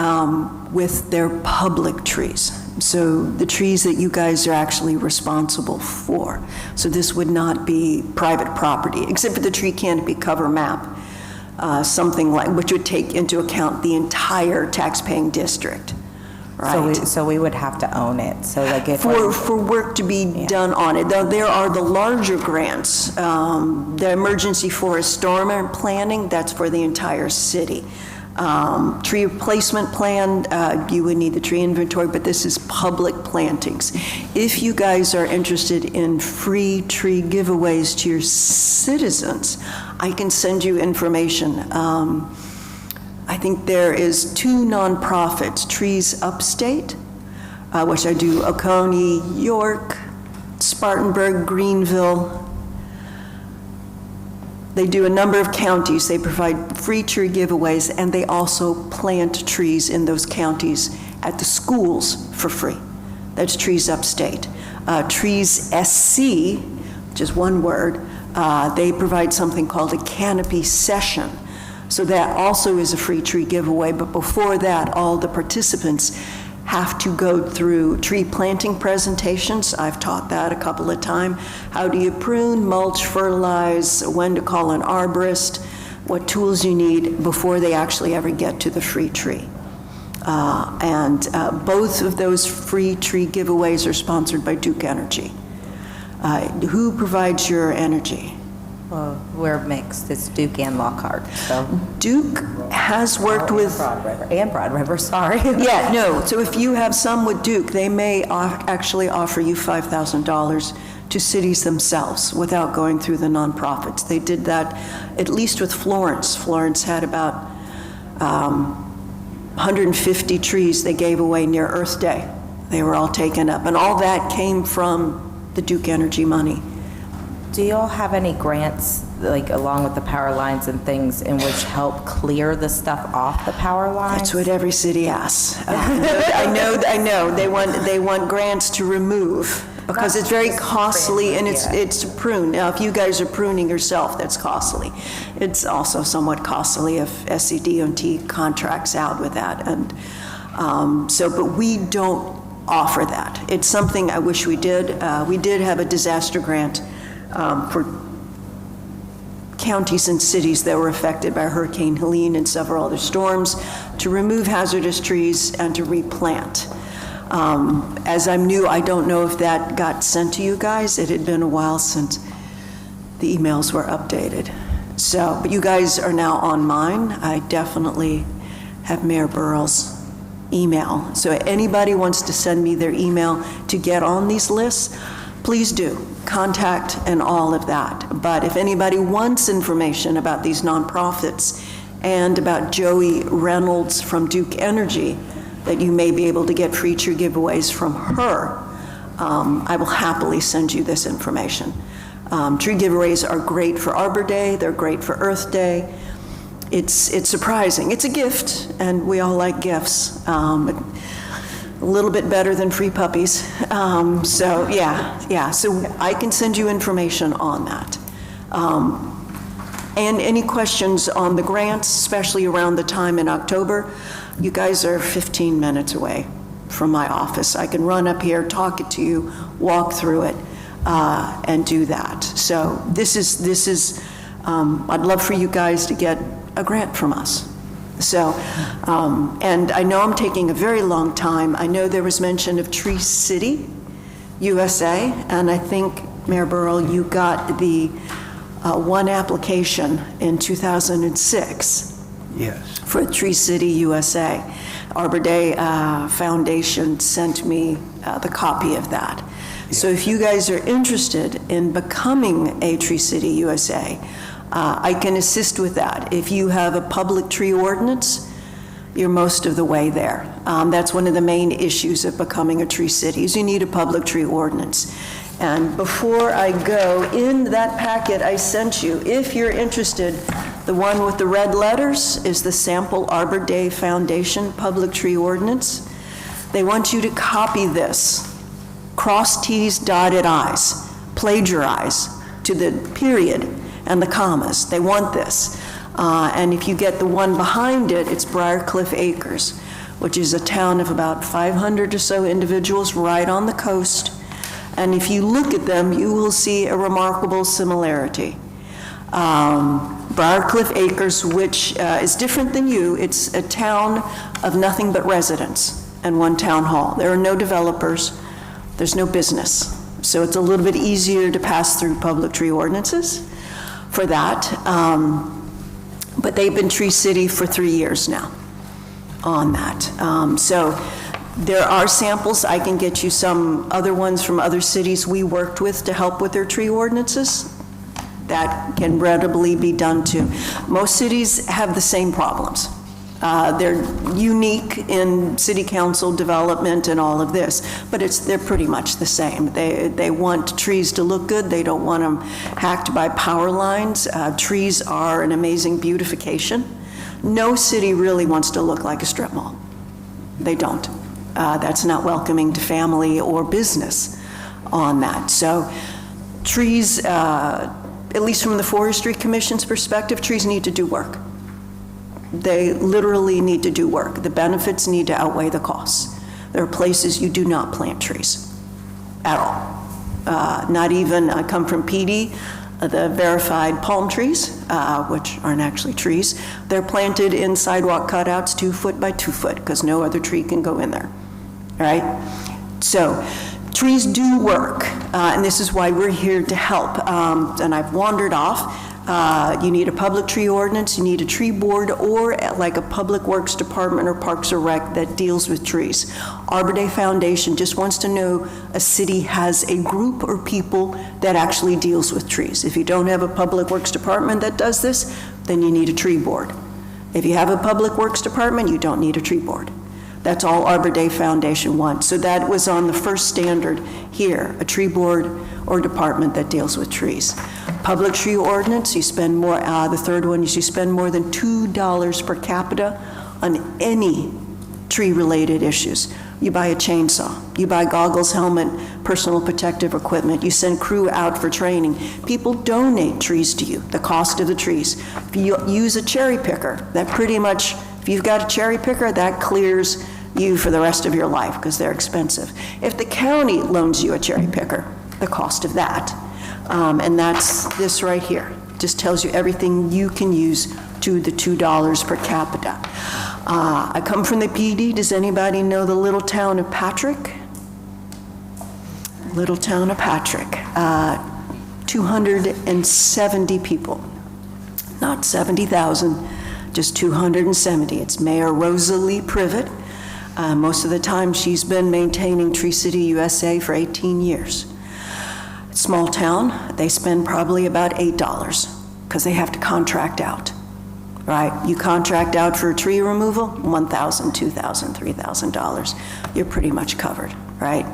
with their public trees. So the trees that you guys are actually responsible for. So this would not be private property, except for the tree canopy cover map, something like, which would take into account the entire taxpaying district, right? So we would have to own it, so like if. For work to be done on it. Though there are the larger grants, the emergency forest storm planning, that's for the entire city. Tree replacement plan, you would need the tree inventory, but this is public plantings. If you guys are interested in free tree giveaways to your citizens, I can send you information. I think there is 2 nonprofits, Trees Upstate, which I do Oconee, York, Spartanburg, Greenville. They do a number of counties. They provide free tree giveaways, and they also plant trees in those counties at the schools for free. That's Trees Upstate. Trees SC, which is one word, they provide something called a canopy session. So that also is a free tree giveaway, but before that, all the participants have to go through tree planting presentations. I've taught that a couple of times. How do you prune, mulch, fertilize, when to call an arborist, what tools you need before they actually ever get to the free tree. Both of those free tree giveaways are sponsored by Duke Energy. Who provides your energy? Well, we're mixed, it's Duke and Lockhart, so. Duke has worked with... Broad River, sorry. Yeah, no, so if you have some with Duke, they may actually offer you $5,000 to cities themselves without going through the nonprofits. They did that at least with Florence. Florence had about 150 trees they gave away near Earth Day. They were all taken up, and all that came from the Duke Energy money. Do you all have any grants, like along with the power lines and things, in which help clear the stuff off the power lines? That's what every city asks. I know. They want grants to remove, because it's very costly, and it's to prune. Now, if you guys are pruning yourself, that's costly. It's also somewhat costly if SCDOT contracts out with that. And but we don't offer that. It's something I wish we did. We did have a disaster grant for counties and cities that were affected by Hurricane Helene and several other storms to remove hazardous trees and to replant. As I'm new, I don't know if that got sent to you guys. It had been a while since the emails were updated. So, but you guys are now on mine. I definitely have Mayor Burrell's email. So anybody wants to send me their email to get on these lists, please do. Contact and all of that. But if anybody wants information about these nonprofits and about Joey Reynolds from Duke Energy, that you may be able to get free tree giveaways from her, I will happily send you this information. Tree giveaways are great for Arbor Day, they're great for Earth Day. It's surprising. It's a gift, and we all like gifts. A little bit better than free puppies. So I can send you information on that. And any questions on the grants, especially around the time in October, you guys are 15 minutes away from my office. I can run up here, talk it to you, walk through it, and do that. So this is I'd love for you guys to get a grant from us. So, and I know I'm taking a very long time. I know there was mention of Tree City, USA, and I think, Mayor Burrell, you got the one application in 2006. Yes. for Tree City USA. Arbor Day Foundation sent me the copy of that. So if you guys are interested in becoming a Tree City USA, I can assist with that. If you have a public tree ordinance, you're most of the way there. That's one of the main issues of becoming a Tree City, is you need a public tree ordinance. And before I go, in that packet I sent you, if you're interested, the one with the red letters is the sample Arbor Day Foundation Public Tree Ordinance. They want you to copy this, cross T's, dotted I's, plagiarize to the period and the commas. They want this. And if you get the one behind it, it's Briarcliff Acres, which is a town of about 500 or so individuals right on the coast. And if you look at them, you will see a remarkable similarity. Briarcliff Acres, which is different than you, it's a town of nothing but residents and one town hall. There are no developers, there's no business. So it's a little bit easier to pass through public tree ordinances for that. But they've been Tree City for 3 years now on that. So there are samples. I can get you some other ones from other cities we worked with to help with their tree ordinances. That can readily be done too. Most cities have the same problems. They're unique in city council development and all of this, but they're pretty much the same. They want trees to look good. They don't want them hacked by power lines. Trees are an amazing beautification. No city really wants to look like a strip mall. They don't. That's not welcoming to family or business on that. So trees, at least from the Forestry Commission's perspective, trees need to do work. They literally need to do work. The benefits need to outweigh the costs. There are places you do not plant trees at all. Not even, I come from PD, the verified palm trees, which aren't actually trees. They're planted in sidewalk cutouts 2 foot by 2 foot because no other tree can go in there, all right? So trees do work, and this is why we're here to help. And I've wandered off. You need a public tree ordinance, you need a tree board, or like a public works department or parks or rec that deals with trees. Arbor Day Foundation just wants to know a city has a group or people that actually deals with trees. If you don't have a public works department that does this, then you need a tree board. If you have a public works department, you don't need a tree board. That's all Arbor Day Foundation wants. So that was on the first standard here, a tree board or department that deals with trees. Public tree ordinance, you spend more, the third one is you spend more than $2 per capita on any tree-related issues. You buy a chainsaw, you buy goggles, helmet, personal protective equipment, you send crew out for training. People donate trees to you, the cost of the trees. If you use a cherry picker, that pretty much, if you've got a cherry picker, that clears you for the rest of your life because they're expensive. If the county loans you a cherry picker, the cost of that. And that's this right here. Just tells you everything you can use to the $2 per capita. I come from the PD. Does anybody know the little town of Patrick? Little town of Patrick. 270 people. Not 70,000, just 270. It's Mayor Rosalie Privet. Most of the time she's been maintaining Tree City USA for 18 years. Small town, they spend probably about $8 because they have to contract out, right? You contract out for tree removal, $1,000, $2,000, $3,000. You're pretty much covered, right?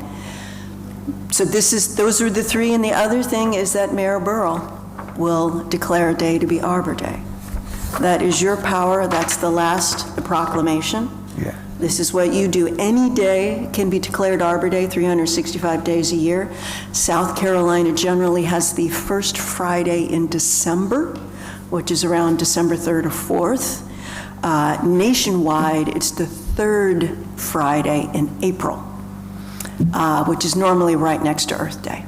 So those are the three, and the other thing is that Mayor Burrell will declare a day to be Arbor Day. That is your power, that's the proclamation. Yeah. This is what you do. Any day can be declared Arbor Day, 365 days a year. South Carolina generally has the first Friday in December, which is around December 3rd or 4th. Nationwide, it's the third Friday in April, which is normally right next to Earth Day.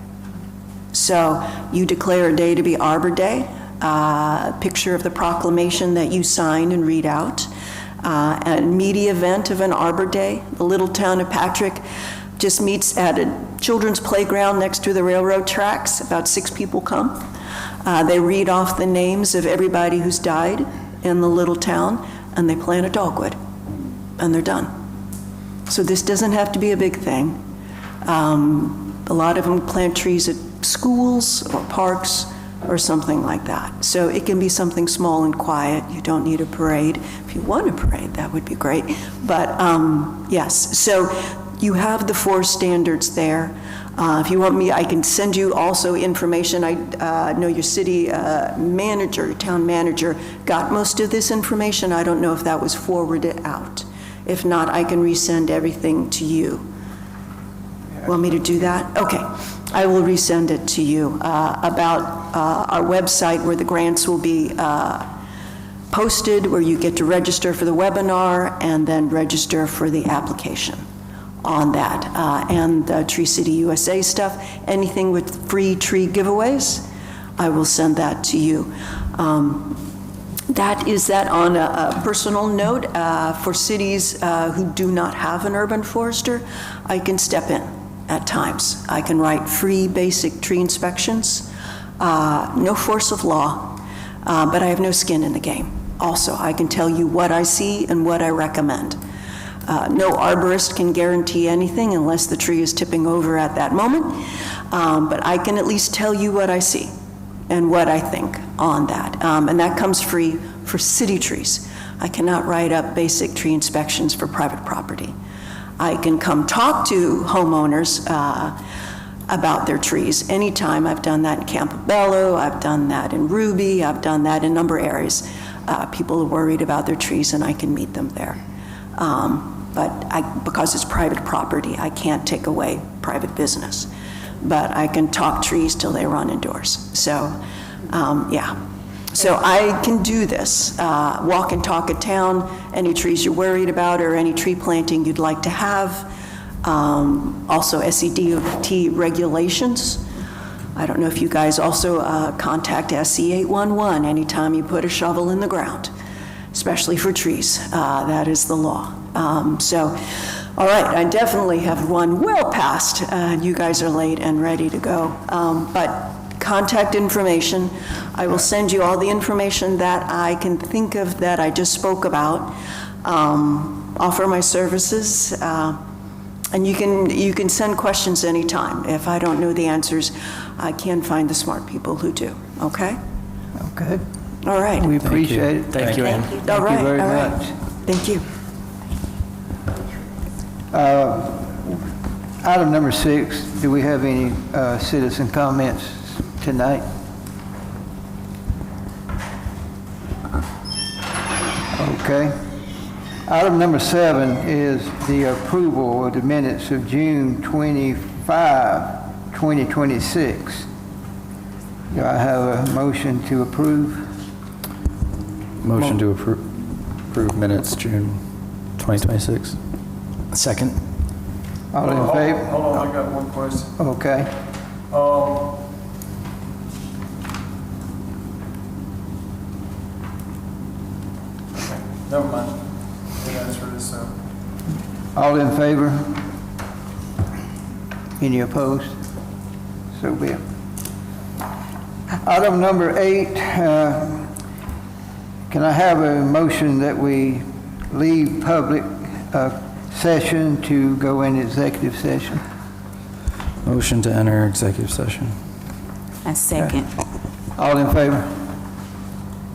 So you declare a day to be Arbor Day, a picture of the proclamation that you sign and read out. A media event of an Arbor Day. The little town of Patrick just meets at a children's playground next to the railroad tracks. About 6 people come. They read off the names of everybody who's died in the little town. and they plant a dogwood, and they're done. So this doesn't have to be a big thing. A lot of them plant trees at schools or parks or something like that. So it can be something small and quiet. You don't need a parade. If you want a parade, that would be great. But yes, so you have the 4 standards there. If you want me, I can send you also information. I know your city manager, your town manager, got most of this information. I don't know if that was forwarded out. If not, I can resend everything to you. Want me to do that? Okay. I will resend it to you about our website where the grants will be posted, where you get to register for the webinar and then register for the application on that. And the Tree City USA stuff, anything with free tree giveaways, I will send that to you. That is that on a personal note. For cities who do not have an urban forester, I can step in at times. I can write free basic tree inspections, no force of law, but I have no skin in the game. Also, I can tell you what I see and what I recommend. No arborist can guarantee anything unless the tree is tipping over at that moment, but I can at least tell you what I see and what I think on that. And that comes free for city trees. I cannot write up basic tree inspections for private property. I can come talk to homeowners about their trees anytime. I've done that in Campobello, I've done that in Ruby, I've done that in a number of areas. People are worried about their trees and I can meet them there. But because it's private property, I can't take away private business. But I can talk trees till they run indoors. So, yeah. So I can do this, walk and talk at town, any trees you're worried about or any tree planting you'd like to have. Also SCDOT regulations. I don't know if you guys also contact SC 811 anytime you put a shovel in the ground, especially for trees. That is the law. So, all right, I definitely have one well past. You guys are late and ready to go. But contact information. I will send you all the information that I can think of that I just spoke about. Offer my services, and you can send questions anytime. If I don't know the answers, I can find the smart people who do. Okay? Okay. All right. We appreciate it. Thank you, Ann. All right. Thank you very all right. much. Thank you. Item number 6, do we have any citizen comments tonight? Okay. Item number 7 is the approval of the minutes of June 25, 2026. Do I have a motion to approve? Motion to approve minutes, June 2026. Second. All in favor? Hold on, I got one question. Okay. Never mind. We'll answer this. All in favor? Any opposed? So be it. Item number 8, can I have a motion that we leave public session to go into executive session? Motion to enter executive session. A second. All in favor?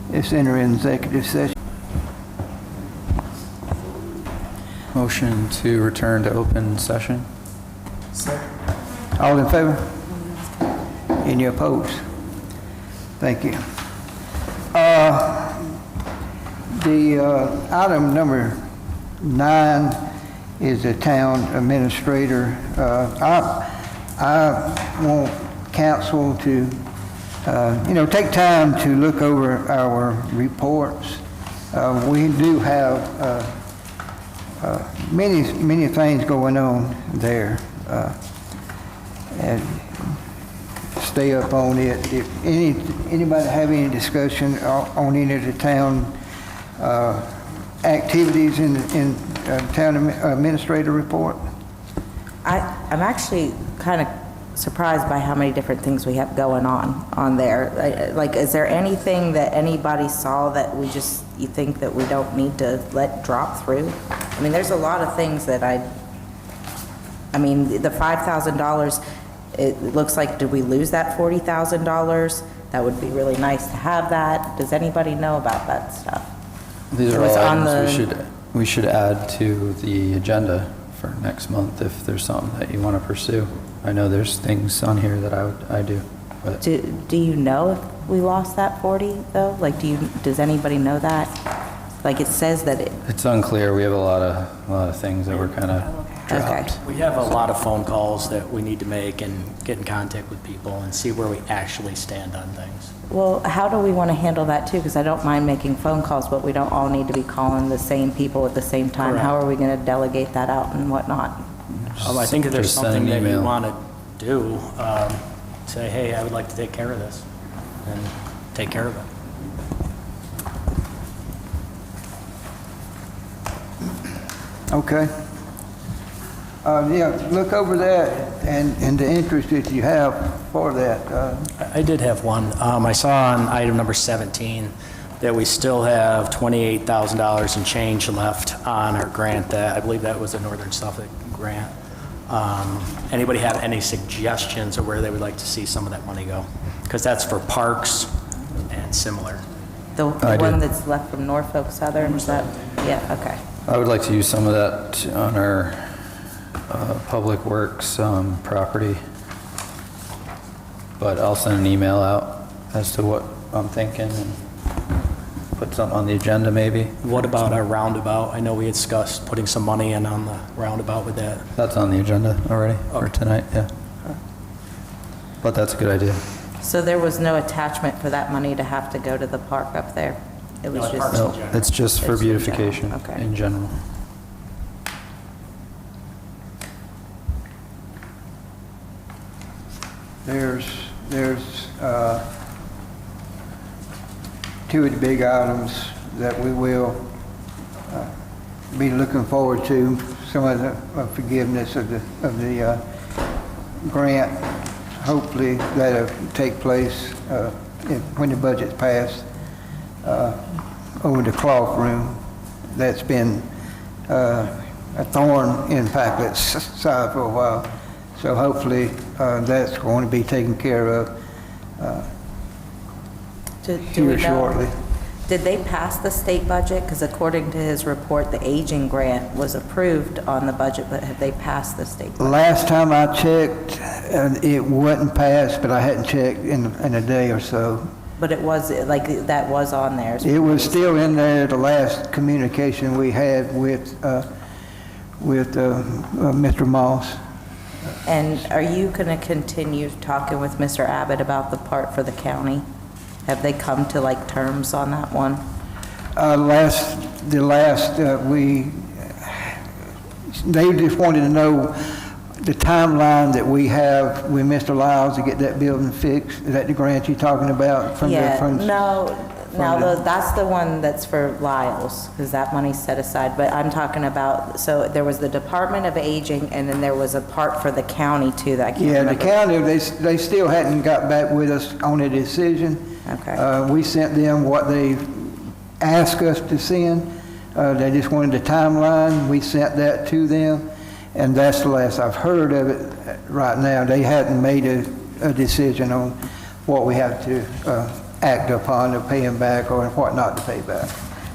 Let's enter in executive session. Motion to return to open session. All in favor? Any opposed? Thank you. The item number 9 is the town administrator. I want council to, take time to look over our reports. We do have many things going on there, and stay up on it. If anybody have any discussion on any of the town activities in town administrator report? I'm actually kind of surprised by how many different things we have going on there. Like, is there anything that anybody saw that you think that we don't need to let drop through? I mean, there's a lot of things that I mean, the $5,000, it looks like, did we lose that $40,000? That would be really nice to have that. Does anybody know about that stuff? These It are was all on items the- we should add to the agenda for next month if there's something that you want to pursue. I know there's things on here that I do, but Do you know if we lost that 40 though? Like, does anybody know that? Like, it says that it, it's unclear. We have a lot of things that were kind of okay. dropped. We have a lot of phone calls that we need to make and get in contact with people and see where we actually stand on things. Well, how do we want to handle that too? Because I don't mind making phone calls, but we don't all need to be calling the same people at the same time. Correct. How are we going to delegate that out and whatnot? I think if there's Just send something an that you email. want to do, say, hey, I would like to take care of this, and take care of it. Okay. Yeah, look over that and the interest that you have for that. I did have one. I saw on item number 17 that we still have $28,000 in change left on our grant. I believe that was a Northern Suffolk grant. Anybody have any suggestions of where they would like to see some of that money go? Because that's for parks and similar. The I do. one that's left from Norfolk Southern, is that? Yeah, okay. I would like to use some of that on our Public Works property, but I'll send an email out as to what I'm thinking and put something on the agenda maybe. What about our roundabout? I know we had discussed putting some money in on the roundabout with that. That's on the agenda already for tonight, yeah. But that's a good idea. So there was no attachment for that money to have to go to the park up there? It was No, just... parks. No, it's just for It's in general, beautification okay. in general. There's two of the big items that we will be looking forward to. Some of the forgiveness of the grant. Hopefully that'll take place when the budget's passed over the cloth room. That's been a thorn in Packlet's side for a while. So hopefully that's going to be taken care of Do here we know- shortly. Did they pass the state budget? Because according to his report, the aging grant was approved on the budget, but have they passed the state budget? Last time I checked, it wasn't passed, but I hadn't checked in a day or so. But it was, like, that was on there? It was still in there, the last communication we had with Mr. Moss. And are you going to continue talking with Mr. Abbott about the part for the county? Have they come to like terms on that one? They just wanted to know the timeline that we have with Mr. Lyles to get that building fixed. Is that the grant you're talking about? Yeah, that's the one that's for Lyles, because that money's set aside. But I'm talking about, so there was the Department of Aging, and then there was a part for the county too that I can't Yeah, remember. the county, they still hadn't got back with us on a decision. Okay. We sent them what they asked us to send. They just wanted the timeline. We sent that to them, and that's the last I've heard of it right now. They hadn't made a decision on what we have to act upon, to pay them back or what not to pay back.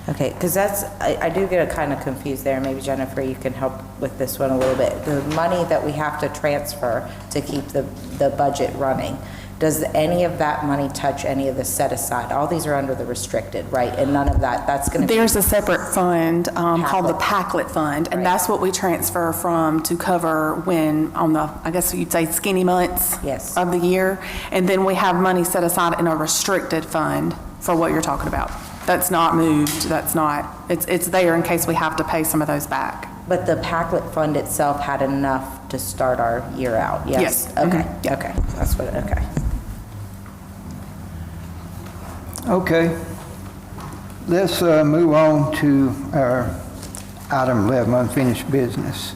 Okay, because I do get kind of confused there. Maybe Jennifer, you can help with this one a little bit. The money that we have to transfer to keep the budget running, does any of that money touch any of the set aside? All these are under the restricted, right? And none of that's going to be... There's a separate fund called the Packlet Fund, and Right. that's what we transfer from to cover when, on the, I guess you'd say skinny months Yes. of the year. And then we have money set aside in a restricted fund for what you're talking about. That's not moved, it's there in case we have to pay some of those back. But the Packlet Fund itself had enough to start our year out, yes? Yes. Okay, Mhm. Yeah. okay, that's what, okay. Okay. Let's move on to our item 11, unfinished business.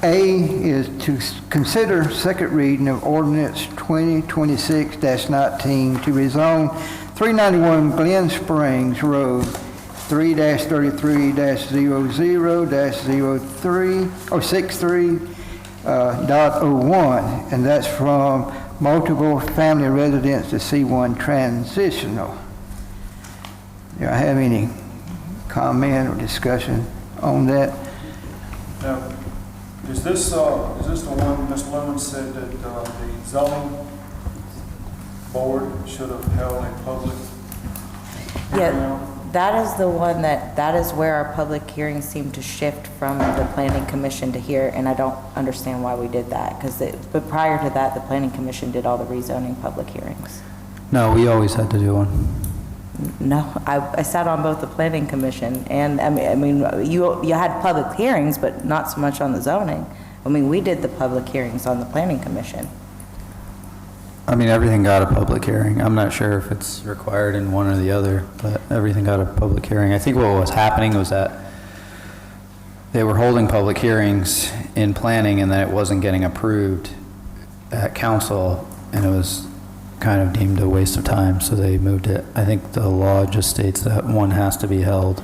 A is to consider second reading of ordinance 2026-19 to rezone 391 Glen Springs Road 3-33-003.01, and that's from multiple family residence to C1 transitional. Do I have any comment or discussion on that? Now, is this the one Ms. Lemon said that the zoning board should have held a public hearing Yeah, on? that is the one that is where our public hearings seem to shift from the planning commission to here, and I don't understand why we did that, but prior to that, the planning commission did all the rezoning public hearings. No, we always had to do one. No, I sat on both the planning commission and, I mean, you had public hearings, but not so much on the zoning. I mean, we did the public hearings on the planning commission. I mean, everything got a public hearing. I'm not sure if it's required in one or the other, but everything got a public hearing. I think what was happening was that they were holding public hearings in planning and then it wasn't getting approved at council, and it was kind of deemed a waste of time, so they moved it. I think the law just states that one has to be held.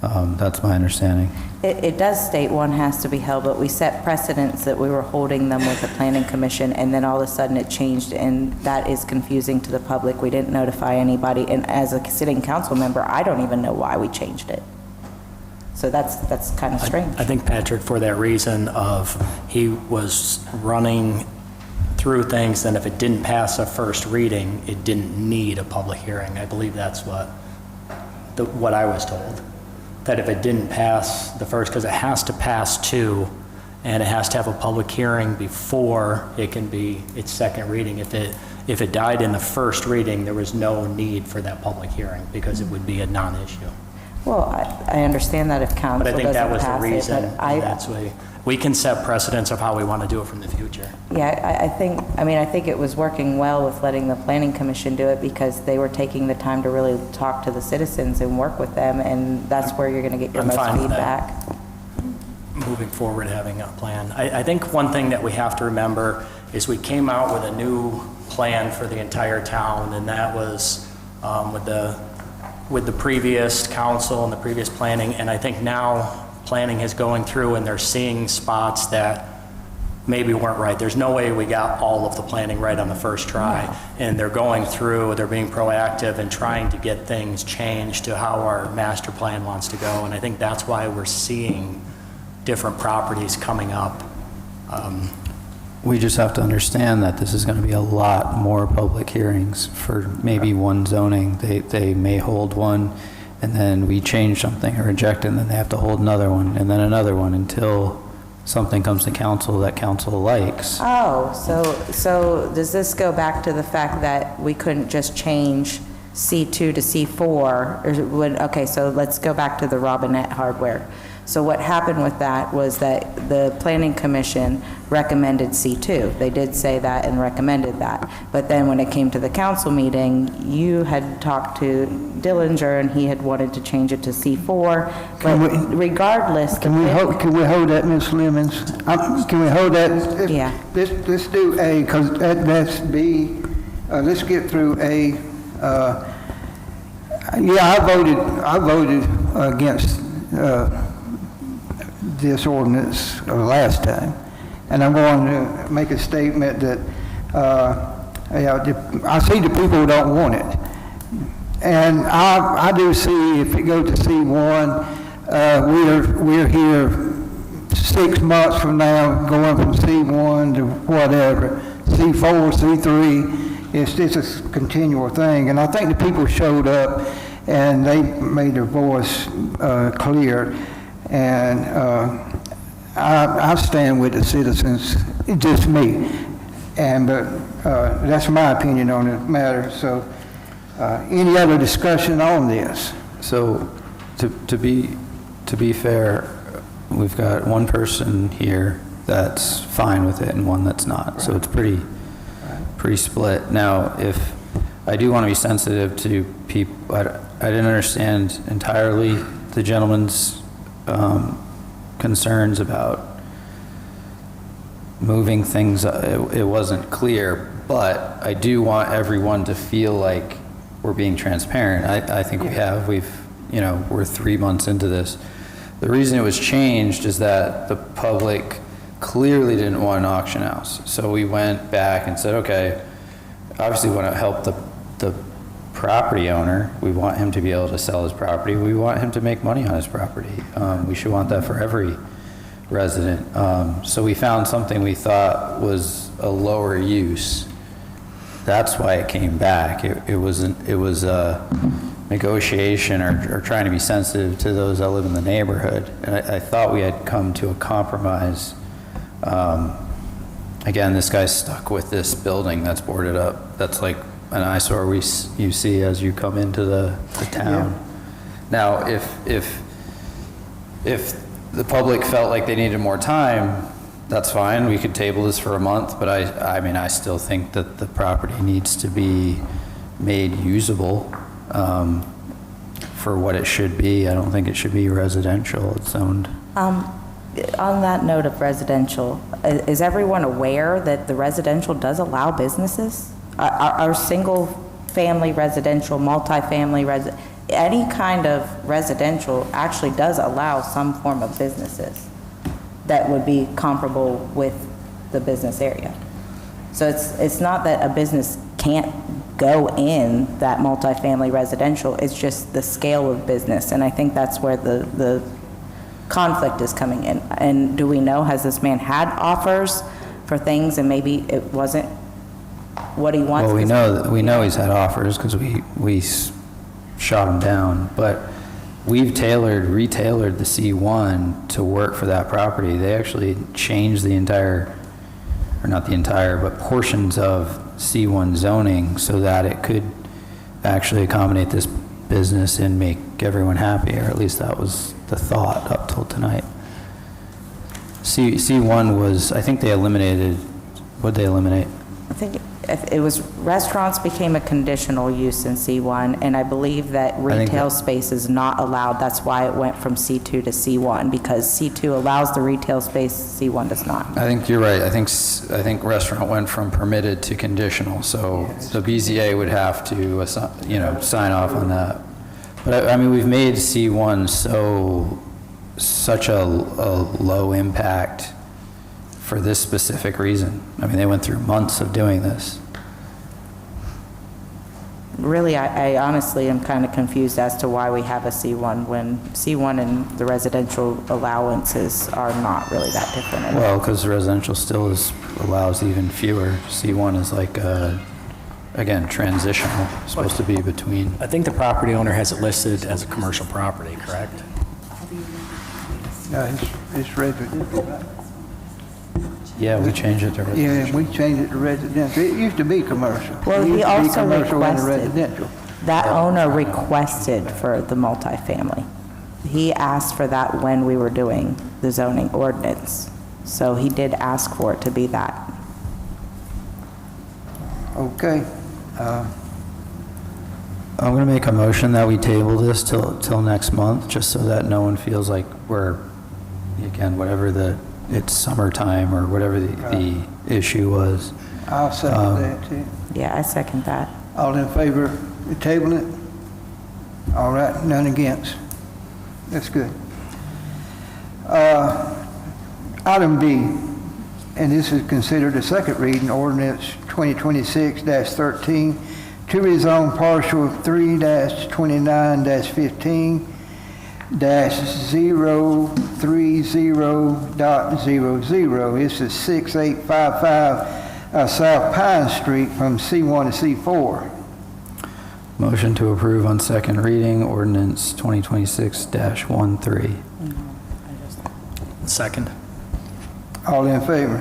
That's my understanding. It does state one has to be held, but we set precedents that we were holding them with the planning commission, and then all of a sudden it changed, and that is confusing to the public. We didn't notify anybody, and as a sitting council member, I don't even know why we changed it. So that's kind of strange. I think, Patrick, for that reason of he was running through things, and if it didn't pass a first reading, it didn't need a public hearing. I believe that's what I was told. That if it didn't pass the first, because it has to pass two, and it has to have a public hearing before it can be its second reading. If it died in the first reading, there was no need for that public hearing because it would be a non-issue. Well, I understand that if council But I think that doesn't was the pass it, reason, but and that's why we can set precedents of how we want to do it from the future. Yeah, I think it was working well with letting the planning commission do it because they were taking the time to really talk to the citizens and work with them, and that's where you're going to get your I'm most fine with that. feedback. Moving forward, having a plan. I think one thing that we have to remember is we came out with a new plan for the entire town, and that was with the previous council and the previous planning, and I think now planning is going through and they're seeing spots that maybe weren't right. There's no way we got all of the planning right on the first try. And they're going through, they're being proactive and trying to get things changed to how our master plan wants to go. And I think that's why we're seeing different properties coming up. We just have to understand that this is going to be a lot more public hearings for maybe one zoning. They may hold one, and then we change something or reject it, and then they have to hold another one, and then another one until something comes to council that council likes. Oh, so does this go back to the fact that we couldn't just change C2 to C4? Okay, so let's go back to the Robinette hardware. So what happened with that was that the planning commission recommended C2. They did say that and recommended that. But then when it came to the council meeting, you had talked to Dillinger and he had wanted to change it to C4. But regardless, Can we hold that, Ms. Lemons? Can we hold that? Yeah. Let's do A, because that's B. Let's get through A. Yeah, I voted against this ordinance last time, and I'm going to make a statement that I see the people who don't want it, and I do see if it goes to C1, we're here 6 months from now going from C1 to whatever, C4, C3. It's a continual thing, and I think the people showed up and they made their voice clear. And I stand with the citizens, just me. But that's my opinion on the matter. So any other discussion on this? So to be fair, we've got one person here that's fine with it and one that's not. So it's pretty split. Now, if I do want to be sensitive to people, I didn't understand entirely the gentleman's concerns about moving things, it wasn't clear, but I do want everyone to feel like we're being transparent. I think we have. We're 3 months into this. The reason it was changed is that the public clearly didn't want an auction house. So we went back and said, okay, obviously we want to help the property owner. We want him to be able to sell his property. We want him to make money on his property. We should want that for every resident. So we found something we thought was a lower use. That's why it came back. It was a negotiation or trying to be sensitive to those that live in the neighborhood. And I thought we had come to a compromise. Again, this guy's stuck with this building that's boarded up. That's like an eyesore you see as you come into the town. Now, if the public felt like they needed more time, that's fine. We could table this for a month, but I still think that the property needs to be made usable for what it should be. I don't think it should be residential. It's zoned. On that note of residential, is everyone aware that the residential does allow businesses? Our single-family residential, multifamily any kind of residential actually does allow some form of businesses that would be comparable with the business area. So it's not that a business can't go in that multifamily residential, it's just the scale of business. And I think that's where the conflict is coming in. And do we know, has this man had offers for things and maybe it wasn't what he wants? Well, we know he's had offers because we shot him down, but we've retailored the C1 to work for that property. They actually changed the entire, or not the entire, but portions of C1 zoning so that it could actually accommodate this business and make everyone happy, or at least that was the thought up till tonight. C1 was, I think they eliminated, what'd they eliminate? I think it was restaurants became a conditional use in C1, and I believe that retail space is not allowed. That's why it went from C2 to C1, because C2 allows the retail space, C1 does not. I think you're right. I think restaurant went from permitted to conditional, so the BZA would have to, sign off on that. But we've made C1 such a low impact for this specific reason. They went through months of doing this. Really, I honestly am kind of confused as to why we have a C1 when C1 and the residential allowances are not really that different. Well, because residential still allows even fewer. C1 is like, again, transitional, supposed to be between. I think the property owner has it listed as a commercial property, correct? No, it's residential. Yeah, we changed it to residential. Yeah, we changed it to residential. It used to be commercial. Well, It he used to be also commercial and requested, residential. that owner requested for the multifamily. He asked for that when we were doing the zoning ordinance. So he did ask for it to be that. Okay. I'm going to make a motion that we table this till next month, just so that no one feels like we're, again, it's summertime or whatever the issue was. I'll second that too. Yeah, I second that. All in favor of tabling it? All right, none against. That's good. Item B, and this is considered a second reading, ordinance 2026-13, to rezone partial 3-29-15-030.00. This is 6855 South Pine Street from C1 to C4. Motion to approve on second reading, ordinance 2026-13. Second. All in favor?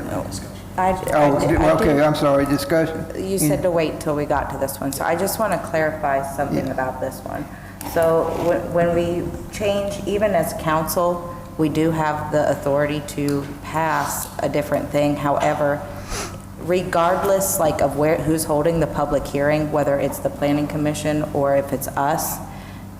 Okay, I'm sorry, discussion? You said to wait till we got to this one, so I just want to clarify something about this one. So when we change, even as council, we do have the authority to pass a different thing. However, regardless of who's holding the public hearing, whether it's the planning commission or if it's us,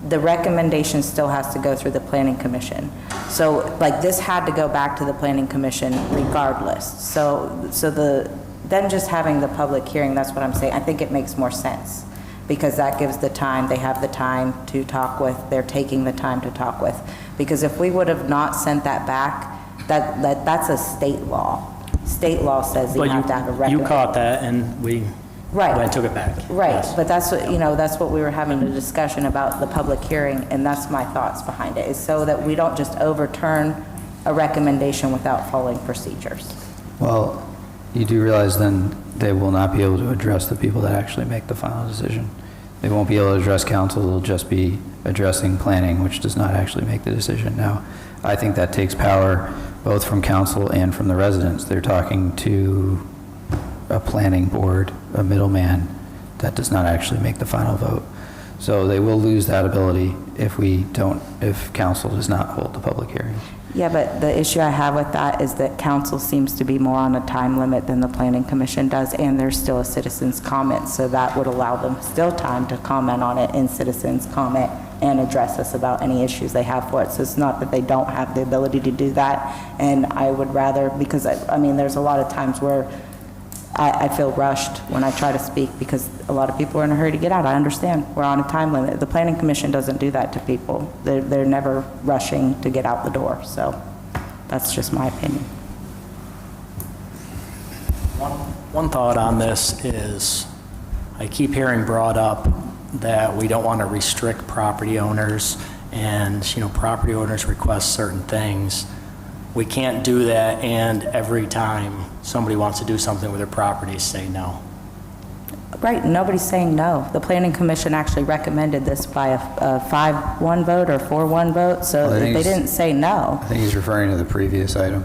the recommendation still has to go through the planning commission. So like this had to go back to the planning commission regardless. Then just having the public hearing, that's what I'm saying, I think it makes more sense. Because that gives the time, they have the time to talk with, they're taking the time to talk with. Because if we would have not sent that back, that's a state law. State law says you have to have a But recommendation. you caught that, and we Right. went and took it back. Right, Yes. but that's what, that's what we were having a discussion about, the public hearing, and that's my thoughts behind it, is so that we don't just overturn a recommendation without following procedures. Well, you do realize then they will not be able to address the people that actually make the final decision. They won't be able to address council, they'll just be addressing planning, which does not actually make the decision. Now, I think that takes power both from council and from the residents. They're talking to a planning board, a middleman, that does not actually make the final vote. So they will lose that ability if council does not hold the public hearing. Yeah, but the issue I have with that is that council seems to be more on a time limit than the planning commission does, and there's still a citizen's comment, so that would allow them still time to comment on it in citizen's comment and address us about any issues they have for it. So it's not that they don't have the ability to do that, and I would rather, because there's a lot of times where I feel rushed when I try to speak because a lot of people are in a hurry to get out. I understand, we're on a time limit. The planning commission doesn't do that to people. They're never rushing to get out the door, so that's just my opinion. One thought on this is, I keep hearing brought up that we don't want to restrict property owners, and, property owners request certain things. We can't do that, and every time somebody wants to do something with their property, say no. Right, nobody's saying no. The planning commission actually recommended this by a 5-1 vote or 4-1 vote, so Well, I think they it's- didn't say no. I think he's referring to the previous item,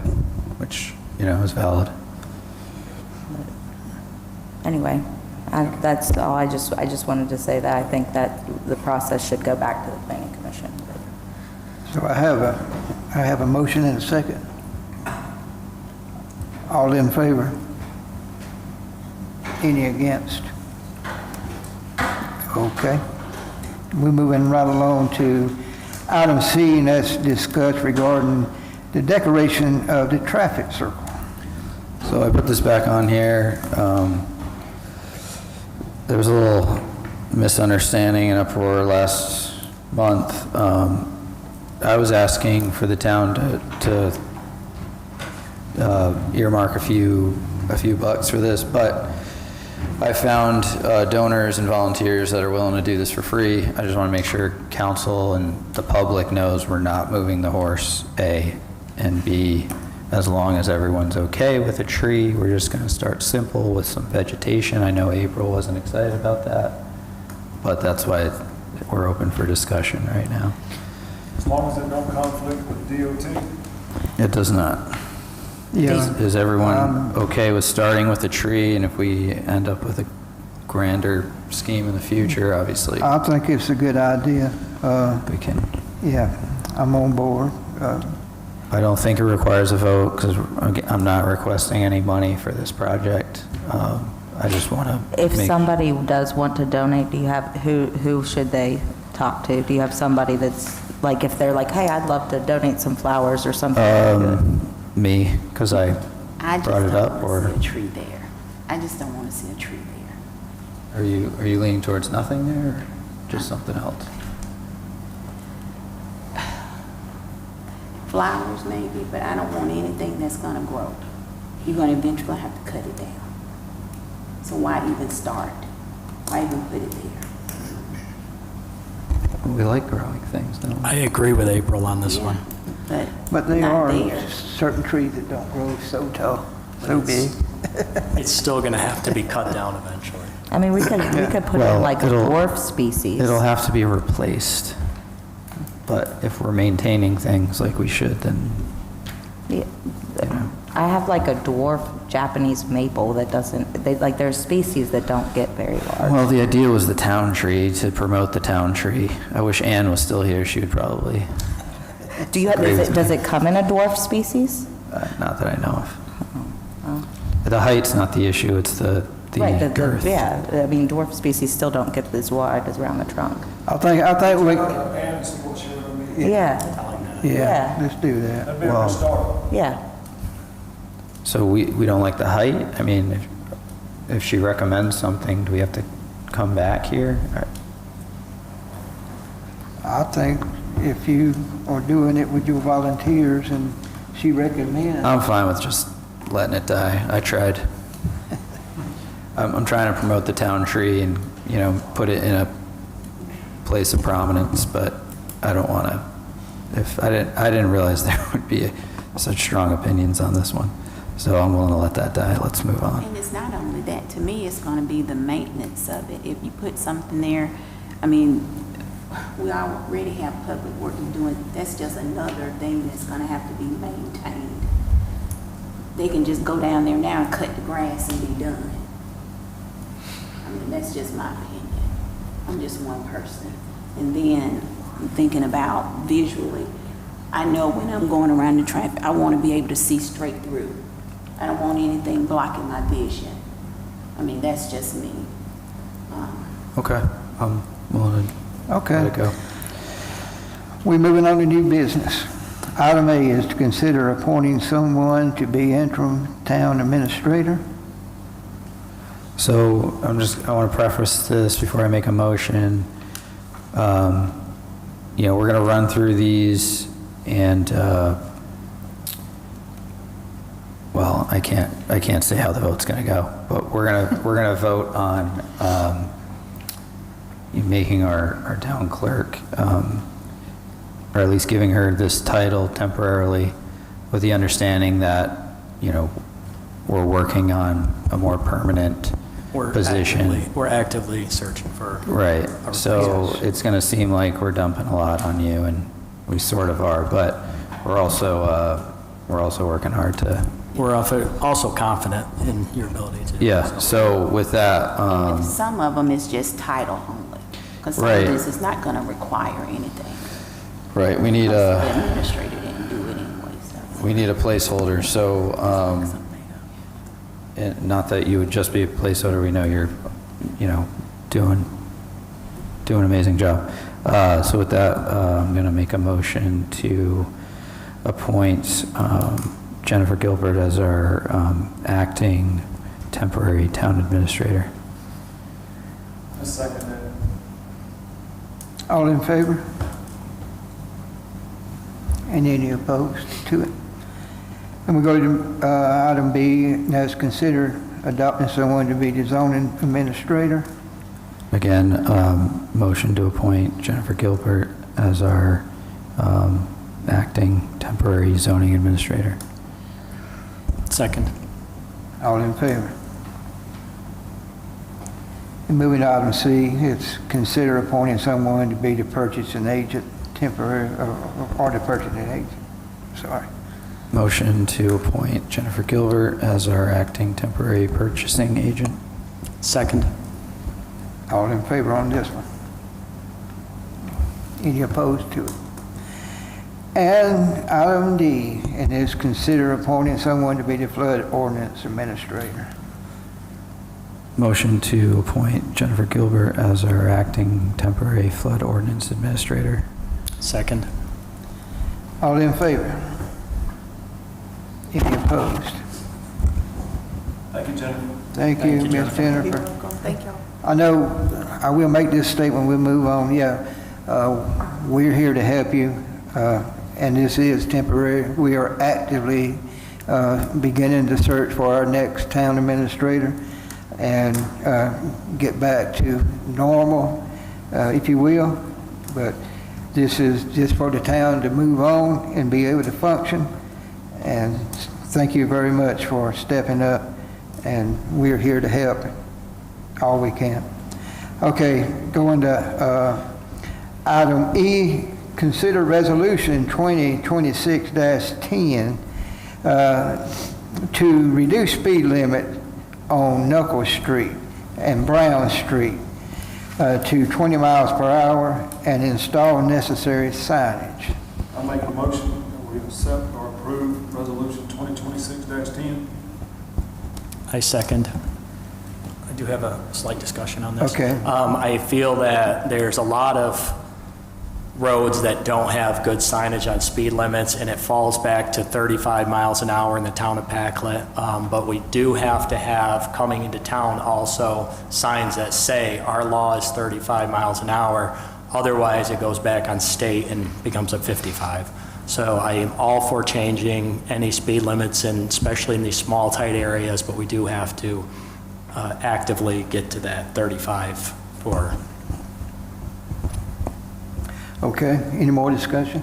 which, is valid. Anyway, that's all. I just wanted to say that I think that the process should go back to the planning commission. So I have a motion and a second. All in favor? Any against? Okay. We're moving right along to item C, and that's discussed regarding the decoration of the traffic circle. So I put this back on here. There was a little misunderstanding and uproar last month. I was asking for the town to earmark a few bucks for this, but I found donors and volunteers that are willing to do this for free. I just want to make sure council and the public knows we're not moving the horse, A, and B, as long as everyone's okay with a tree, we're just going to start simple with some vegetation. I know April wasn't excited about that, but that's why we're open for discussion right now. As long as it don't conflict with DOT. It does not. Yeah. Is everyone okay with starting with a tree, and if we end up with a grander scheme in the future, obviously, I think it's a good idea. we can. Yeah, I'm on board. I don't think it requires a vote, because I'm not requesting any money for this project. I just want to If somebody does want to donate, do you have, who should they talk to? Do you have somebody that's, like, if they're like, hey, I'd love to donate some flowers or something? me, because I I just brought it don't up, want to or see a tree there. I just don't want to see a tree there. are you leaning towards nothing there, or just something else? Flowers maybe, but I don't want anything that's going to grow. You're going to eventually have to cut it down. So why even start? Why even put it there? We like growing things, don't we? I agree with April on this Yeah, one. But there not are there. certain trees that don't grow so tall, so big. It's still going to have to be cut down eventually. I mean, we could put Well, in like a it'll- dwarf species. It'll have to be replaced, but if we're maintaining things like we should, then, Yeah. I have like a dwarf Japanese maple that doesn't, there's species that don't get very large. well, the idea was the town tree, to promote the town tree. I wish Ann was still here, she would probably, Do you, does it come in a dwarf species? not that I know of. The height's not the issue, it's the the Right, girth. yeah, I mean, dwarf species still don't get as wide as around the trunk. I think we, And see what you're gonna be. Yeah, yeah, Yeah. let's do that. That'd be a good start. yeah. So we don't like the height? I mean, if she recommends something, do we have to come back here? I think if you are doing it with your volunteers and she recommends, I'm fine with just letting it die. I tried. I'm trying to promote the town tree and, you know, put it in a place of prominence, but I don't want to, I didn't realize there would be such strong opinions on this one. So I'm willing to let that die. Let's move on. And it's not only that, to me, it's gonna be the maintenance of it. If you put something there, I mean, we already have public works doing, that's just another thing that's gonna have to be maintained. They can just go down there now and cut the grass and be done. I mean, that's just my opinion. I'm just one person. And then I'm thinking about visually, I know when I'm going around the traffic, I wanna be able to see straight through. I don't want anything blocking my vision. I mean, that's just me. Okay, I'm willing to okay. let it go. We're moving on to new business. Item A is to consider appointing someone to be interim town administrator. So I want to preface this before I make a motion. You know, we're going to run through these and, well, I can't say how the vote's going to go, but we're going to vote on making our town clerk, or at least giving her this title temporarily with the understanding that, you know, we're working on a more permanent position. We're actively searching for. Right, a so replacement. it's gonna seem like we're dumping a lot on you, and we sort of are, but we're also working hard to, We're also confident in your ability to. yeah, so with that, Some of them is just title only. Because some Right. of this is not gonna require anything. right, we need The a, administrator didn't do it anyway, so. we need a placeholder, so, and not that you would just be a placeholder, we know you're, you know, doing an amazing job. So with that, I'm going to make a motion to appoint Jennifer Gilbert as our acting temporary town administrator. I second that. All in favor? And any opposed to it? And we go to item B, and that's consider adopting someone to be the zoning administrator. Again, motion to appoint Jennifer Gilbert as our acting temporary zoning administrator. Second. All in favor? And moving to item C, it's consider appointing someone to be the purchasing agent, temporary, or the purchasing agent, sorry. Motion to appoint Jennifer Gilbert as our acting temporary purchasing agent. Second. All in favor on this one? Any opposed to it? And item D, and is consider appointing someone to be the flood ordinance administrator. Motion to appoint Jennifer Gilbert as our acting temporary flood ordinance administrator. Second. All in favor? Any opposed? Thank you, Jennifer. Thank you, Ms. You're Jennifer. welcome. Thank y'all. I know, I will make this statement, we'll move on, yeah. We're here to help you, and this is temporary. We are actively beginning to search for our next town administrator and get back to normal, if you will. But this is just for the town to move on and be able to function. And thank you very much for stepping up, and we're here to help all we can. Okay, going to item E, consider resolution 2026-10 to reduce speed limit on Knuckles Street and Brown Street to 20 miles per hour and install necessary signage. I make a motion that we accept or approve resolution 2026-10. I second. do have a slight discussion on this. Okay. I feel that there's a lot of roads that don't have good signage on speed limits, and it falls back to 35 miles an hour in the town of Packlet. But we do have to have, coming into town also, signs that say our law is 35 miles an hour. Otherwise, it goes back on state and becomes a 55. So I am all for changing any speed limits, and especially in these small, tight areas, but we do have to actively get to that 35 for... Okay, any more discussion?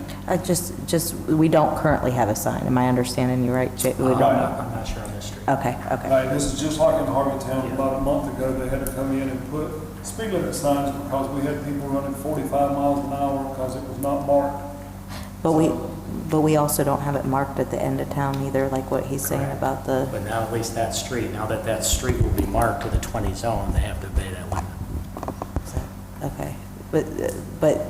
We don't currently have a sign. Am I understanding you right, Jay? We don't. I'm not sure on this street. Okay, okay. Right, this is just like in Harveytown, about a month ago, they had to come in and put speed limit signs because we had people running 45 miles an hour because it was not marked. But we also don't have it marked at the end of town either, like what he's saying about the, But now at least that street, now that that street will be marked with a 20 zone, they have to obey that limit. okay. But,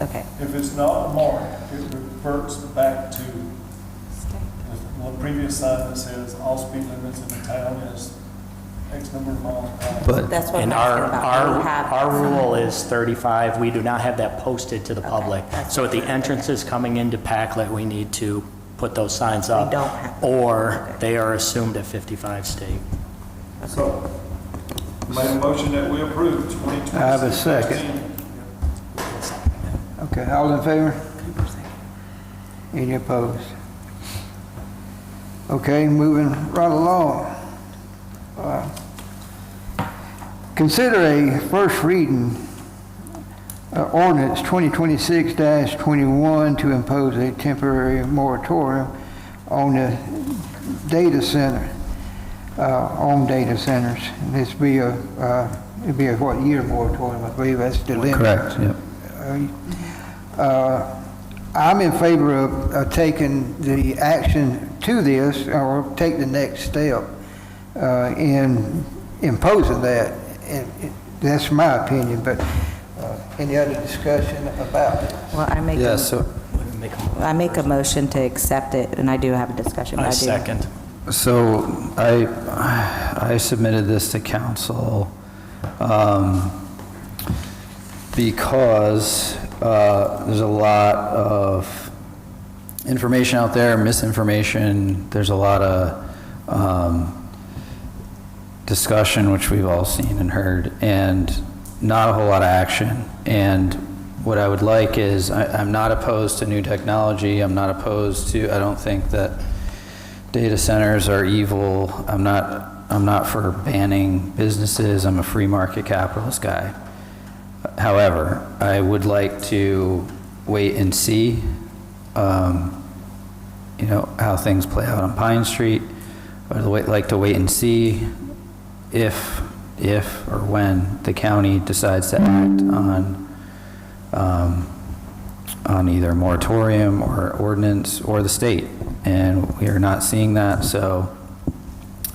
okay. If it's not marked, it reverts back to the previous sign that says all speed limits in the town is X number of miles per hour. But That's what I'm And asking about. Do we have our that rule sign? is 35. We do not have that posted to the public. So at the entrances coming into Packlet, we need to put those signs up. don't have- Or they are assumed at 55 state. So, made a motion that we approve 2026. I have a second. Okay, all in favor? Any opposed? Okay, moving right along. Consider a first reading ordinance 2026-21 to impose a temporary moratorium on the data center, on data centers. This be it'd be a what year moratorium? I believe that's the limit. correct, yep. I'm in favor of taking the action to this, or take the next step in imposing that. And that's my opinion, but any other discussion about it? Well, I make, Yeah, so, I make a motion to accept it, and I do have a discussion. but I do- second. so I submitted this to council because there's a lot of information out there, misinformation. There's a lot of discussion, which we've all seen and heard, and not a whole lot of action. And what I would like is, I'm not opposed to new technology. I'm not opposed to, I don't think that data centers are evil. I'm not for banning businesses. I'm a free market capitalist guy. However, I would like to wait and see, how things play out on Pine Street. I'd like to wait and see if or when the county decides to act on either moratorium or ordinance or the state. And we are not seeing that, so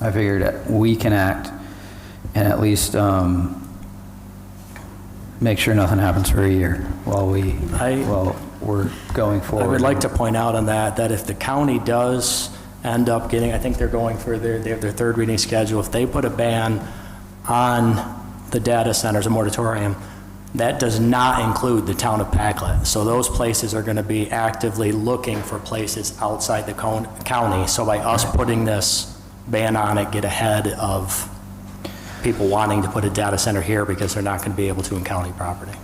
I figured that we can act and at least make sure nothing happens for a year while we're going forward. I would like to point out on that if the county does end up getting, I think they're going for they have their third reading schedule, if they put a ban on the data centers, a moratorium, that does not include the town of Packlet. So those places are going to be actively looking for places outside the county. So by us putting this ban on it, get ahead of people wanting to put a data center here because they're not going to be able to in county property.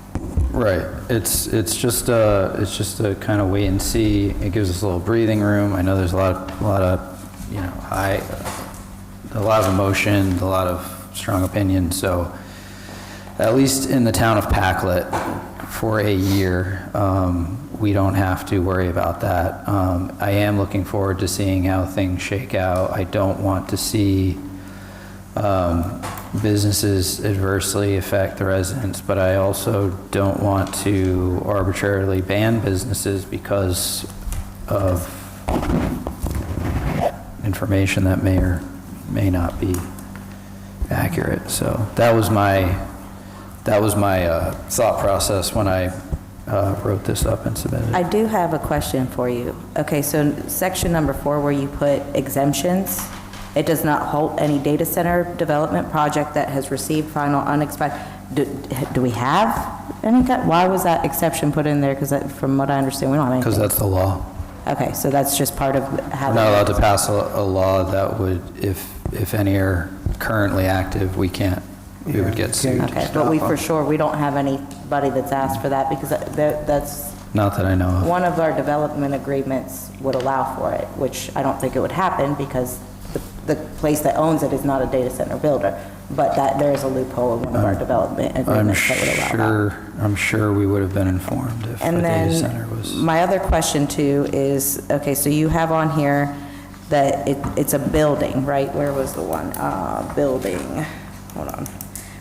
Right. It's just a kind of wait and see. It gives us a little breathing room. I know there's a lot of emotion, a lot of strong opinion. So at least in the town of Packlet, for a year, we don't have to worry about that. I am looking forward to seeing how things shake out. I don't want to see businesses adversely affect the residents, but I also don't want to arbitrarily ban businesses because of information that may or may not be accurate. So that was my thought process when I wrote this up and submitted I it. do have a question for you. Okay, so section number 4, where you put exemptions, It does not halt any data center development project that has received final unexpired. Do we have any, why was that exception put in there? Because from what I understand, we don't have anything. Because that's the law. Okay, so that's just part of We're having. not allowed to pass a law that would, if any are currently active, we can't, we would get sued. Okay, but we for sure, we don't have anybody that's asked for that because that's, Not that I know of. one of our development agreements would allow for it, which I don't think it would happen because the place that owns it is not a data center builder. But that, there is a loophole in one of our development agreements that would allow that. I'm sure we would have been informed if a And data center then, was. my other question too is, okay, so you have on here that it's a building, right? Where was the one? Building, hold on.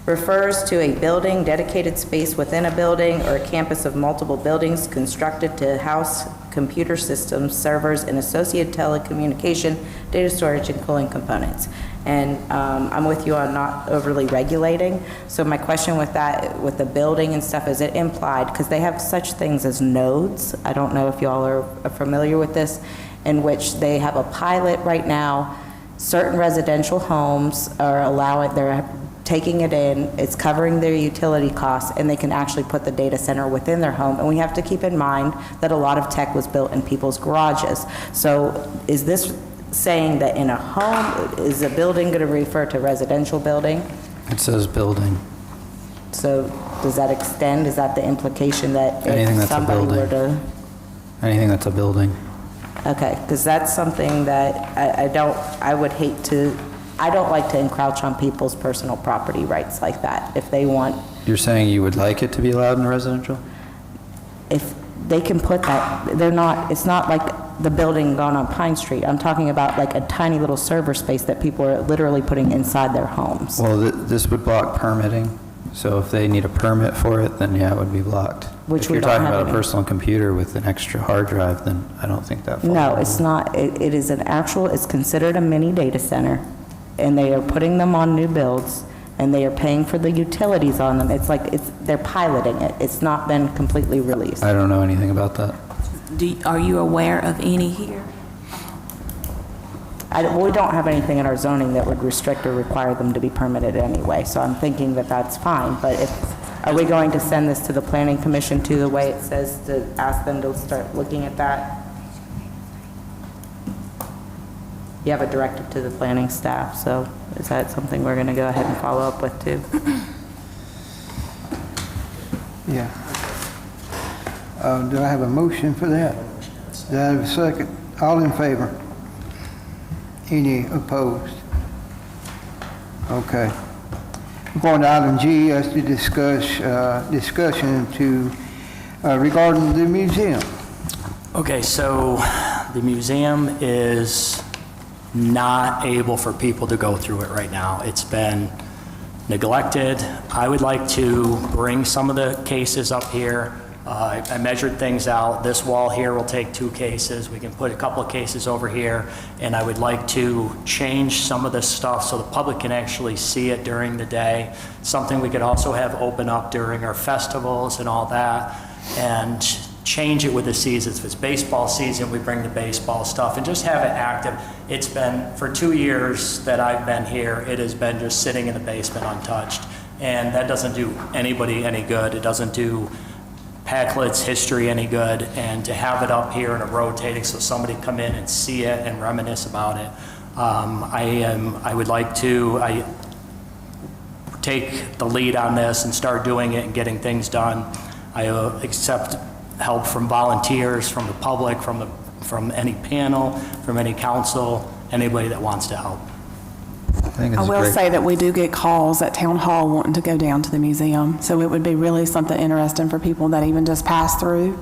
Refers to a building, dedicated space within a building, or a campus of multiple buildings constructed to house computer systems, servers, and associated telecommunication, data storage, and cooling components. And I'm with you on not overly regulating. So my question with that, with the building and stuff, is it implied, because they have such things as nodes, I don't know if y'all are familiar with this, in which they have a pilot right now, certain residential homes are allowing, they're taking it in, it's covering their utility costs, and they can actually put the data center within their home. And we have to keep in mind that a lot of tech was built in people's garages. So is this saying that in a home, is a building going to refer to residential building? It says building. So does that extend, is that the implication that Anything if that's a somebody were building. to? Anything that's a building. Okay, because that's something that I would hate to, I don't like to encroach on people's personal property rights like that. If they want, You're saying you would like it to be allowed in residential? if they can put that, they're not, it's not like the building gone on Pine Street. I'm talking about like a tiny little server space that people are literally putting inside their homes. Well, this would block permitting, so if they need a permit for it, then yeah, it would be blocked. Which If we you're don't talking have about a any. personal computer with an extra hard drive, then I don't think that falls. No, under it's it. not, it is an actual, it's considered a mini data center, and they are putting them on new builds, and they are paying for the utilities on them. It's like, they're piloting it. It's not been completely released. I don't know anything about that. Are you aware of any here? We don't have anything in our zoning that would restrict or require them to be permitted anyway, so I'm thinking that that's fine, but are we going to send this to the planning commission too, the way it says to ask them to start looking at that? You have a directive to the planning staff, so is that something we're gonna go ahead and follow up with too? Yeah. Do I have a motion for that? Do I have a second? All in favor? Any opposed? Okay. We're going to item G, as to discussion to, regarding the museum. Okay, so the museum is not able for people to go through it right now. It's been neglected. I would like to bring some of the cases up here. I measured things out. This wall here will take 2 cases. We can put a couple of cases over here. And I would like to change some of this stuff so the public can actually see it during the day. Something we could also have open up during our festivals and all that. And change it with the seasons. If it's baseball season, we bring the baseball stuff and just have it active. It's been, for 2 years that I've been here, it has been just sitting in the basement untouched. And that doesn't do anybody any good. It doesn't do Packlet's history any good, and to have it up here and a rotating so somebody come in and see it and reminisce about it. I would like to take the lead on this and start doing it and getting things done. I accept help from volunteers, from the public, from any panel, from any council, anybody that wants to help. I think it's I will great. say that we do get calls at Town Hall wanting to go down to the museum. So it would be really something interesting for people that even just pass through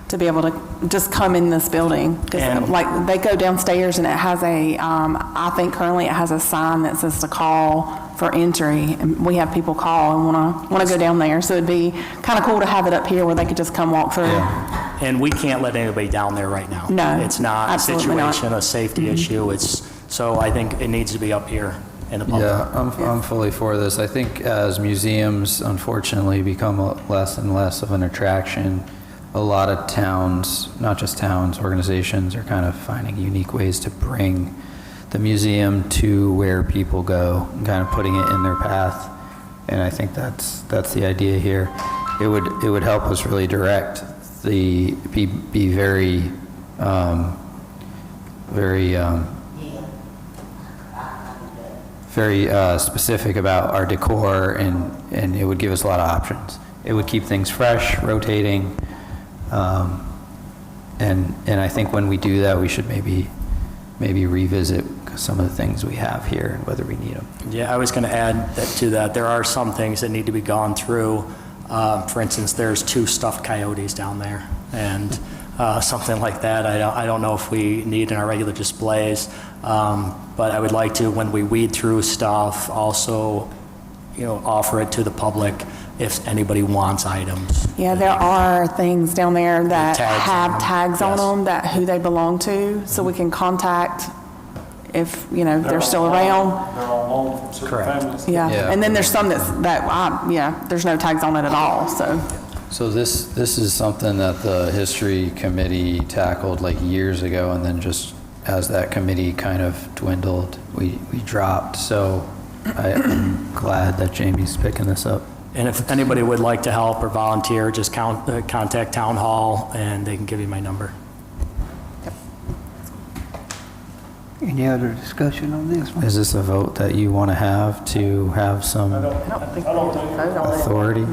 to be able to just come in this building. Because And- like they go downstairs and it has I think currently it has a sign that says to call for entry. And we have people call and want to go down there. So it'd be kind of cool to have it up here where they could just come walk through. And we can't let anybody down there right now. No, It's not a absolutely not. situation, a safety issue. So I think it needs to be up here in the public. Yeah, I'm fully for this. I think as museums unfortunately become less and less of an attraction, a lot of towns, not just towns, organizations are kind of finding unique ways to bring the museum to where people go, and kind of putting it in their path. And I think that's the idea here. It would help us really direct be very, very specific about our decor, and it would give us a lot of options. It would keep things fresh, rotating, and I think when we do that, we should maybe revisit some of the things we have here and whether we need them. Yeah, I was going to add to that. There are some things that need to be gone through. For instance, there's 2 stuffed coyotes down there, and something like that. I don't know if we need in our regular displays, but I would like to, when we weed through stuff, also, offer it to the public if anybody wants items. Yeah, there are things down there that Tags on have them. tags on Yes. them, that who they belong to, so we can contact if, they're still around. They're on loan from certain Correct. families. Yeah, Yeah. and then there's some there's no tags on it at all, so. So this is something that the history committee tackled like years ago, and then just as that committee kind of dwindled, we dropped. So I'm glad that Jamie's picking this up. And if anybody would like to help or volunteer, just contact Town Hall, and they can give you my number. Any other discussion on this one? Is this a vote that you want to have some authority?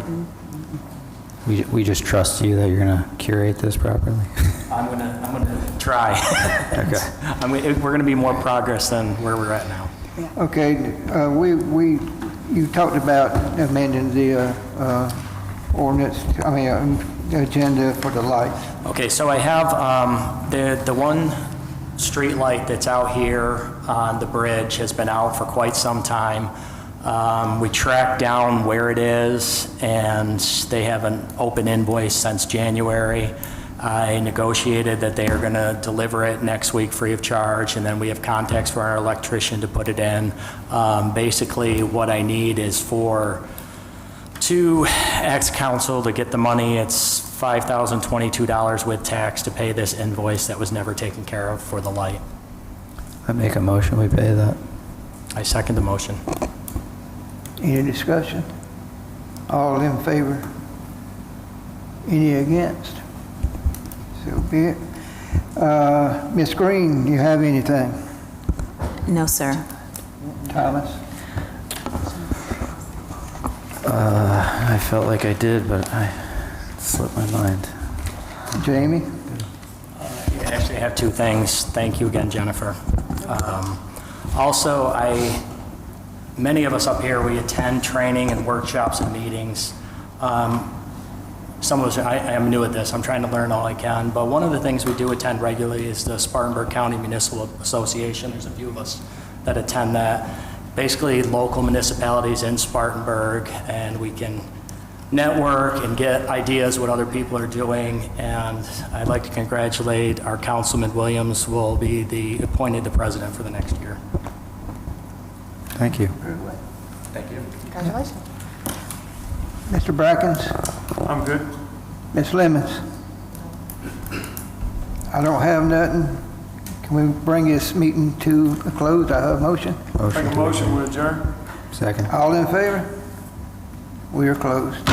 We just trust you that you're going to curate this properly? I'm gonna try. Okay. We're gonna be more progress than where we're at now. Okay, you talked about amending the ordinance, the agenda for the lights. Okay, so I have, the one street light that's out here on the bridge has been out for quite some time. We tracked down where it is, and they have an open invoice since January. I negotiated that they are going to deliver it next week free of charge, and then we have contacts for our electrician to put it in. Basically, what I need is to ask council to get the money. It's $5,022 with tax to pay this invoice that was never taken care of for the light. I make a motion, we pay that. I second the motion. Any discussion? All in favor? Any against? So be it. Ms. Green, you have anything? No, sir. Thomas? I felt like I did, but I slipped my mind. Jamie? I actually have 2 things. Thank you again, Jennifer. Also, many of us up here, we attend training and workshops and meetings. Some of us, I am new at this, I'm trying to learn all I can, but one of the things we do attend regularly is the Spartanburg County Municipal Association. There's a few of us that attend that. Basically, local municipalities in Spartanburg, and we can network and get ideas what other people are doing. And I'd like to congratulate our Councilman Williams, will be appointed the president for the next year. Thank you. Thank you. Congratulations. Mr. Brackens? I'm good. Ms. Lemons? I don't have nothing. Can we bring this meeting to a close? I have a motion. Make a motion, we adjourn. Second. All in favor? We are closed.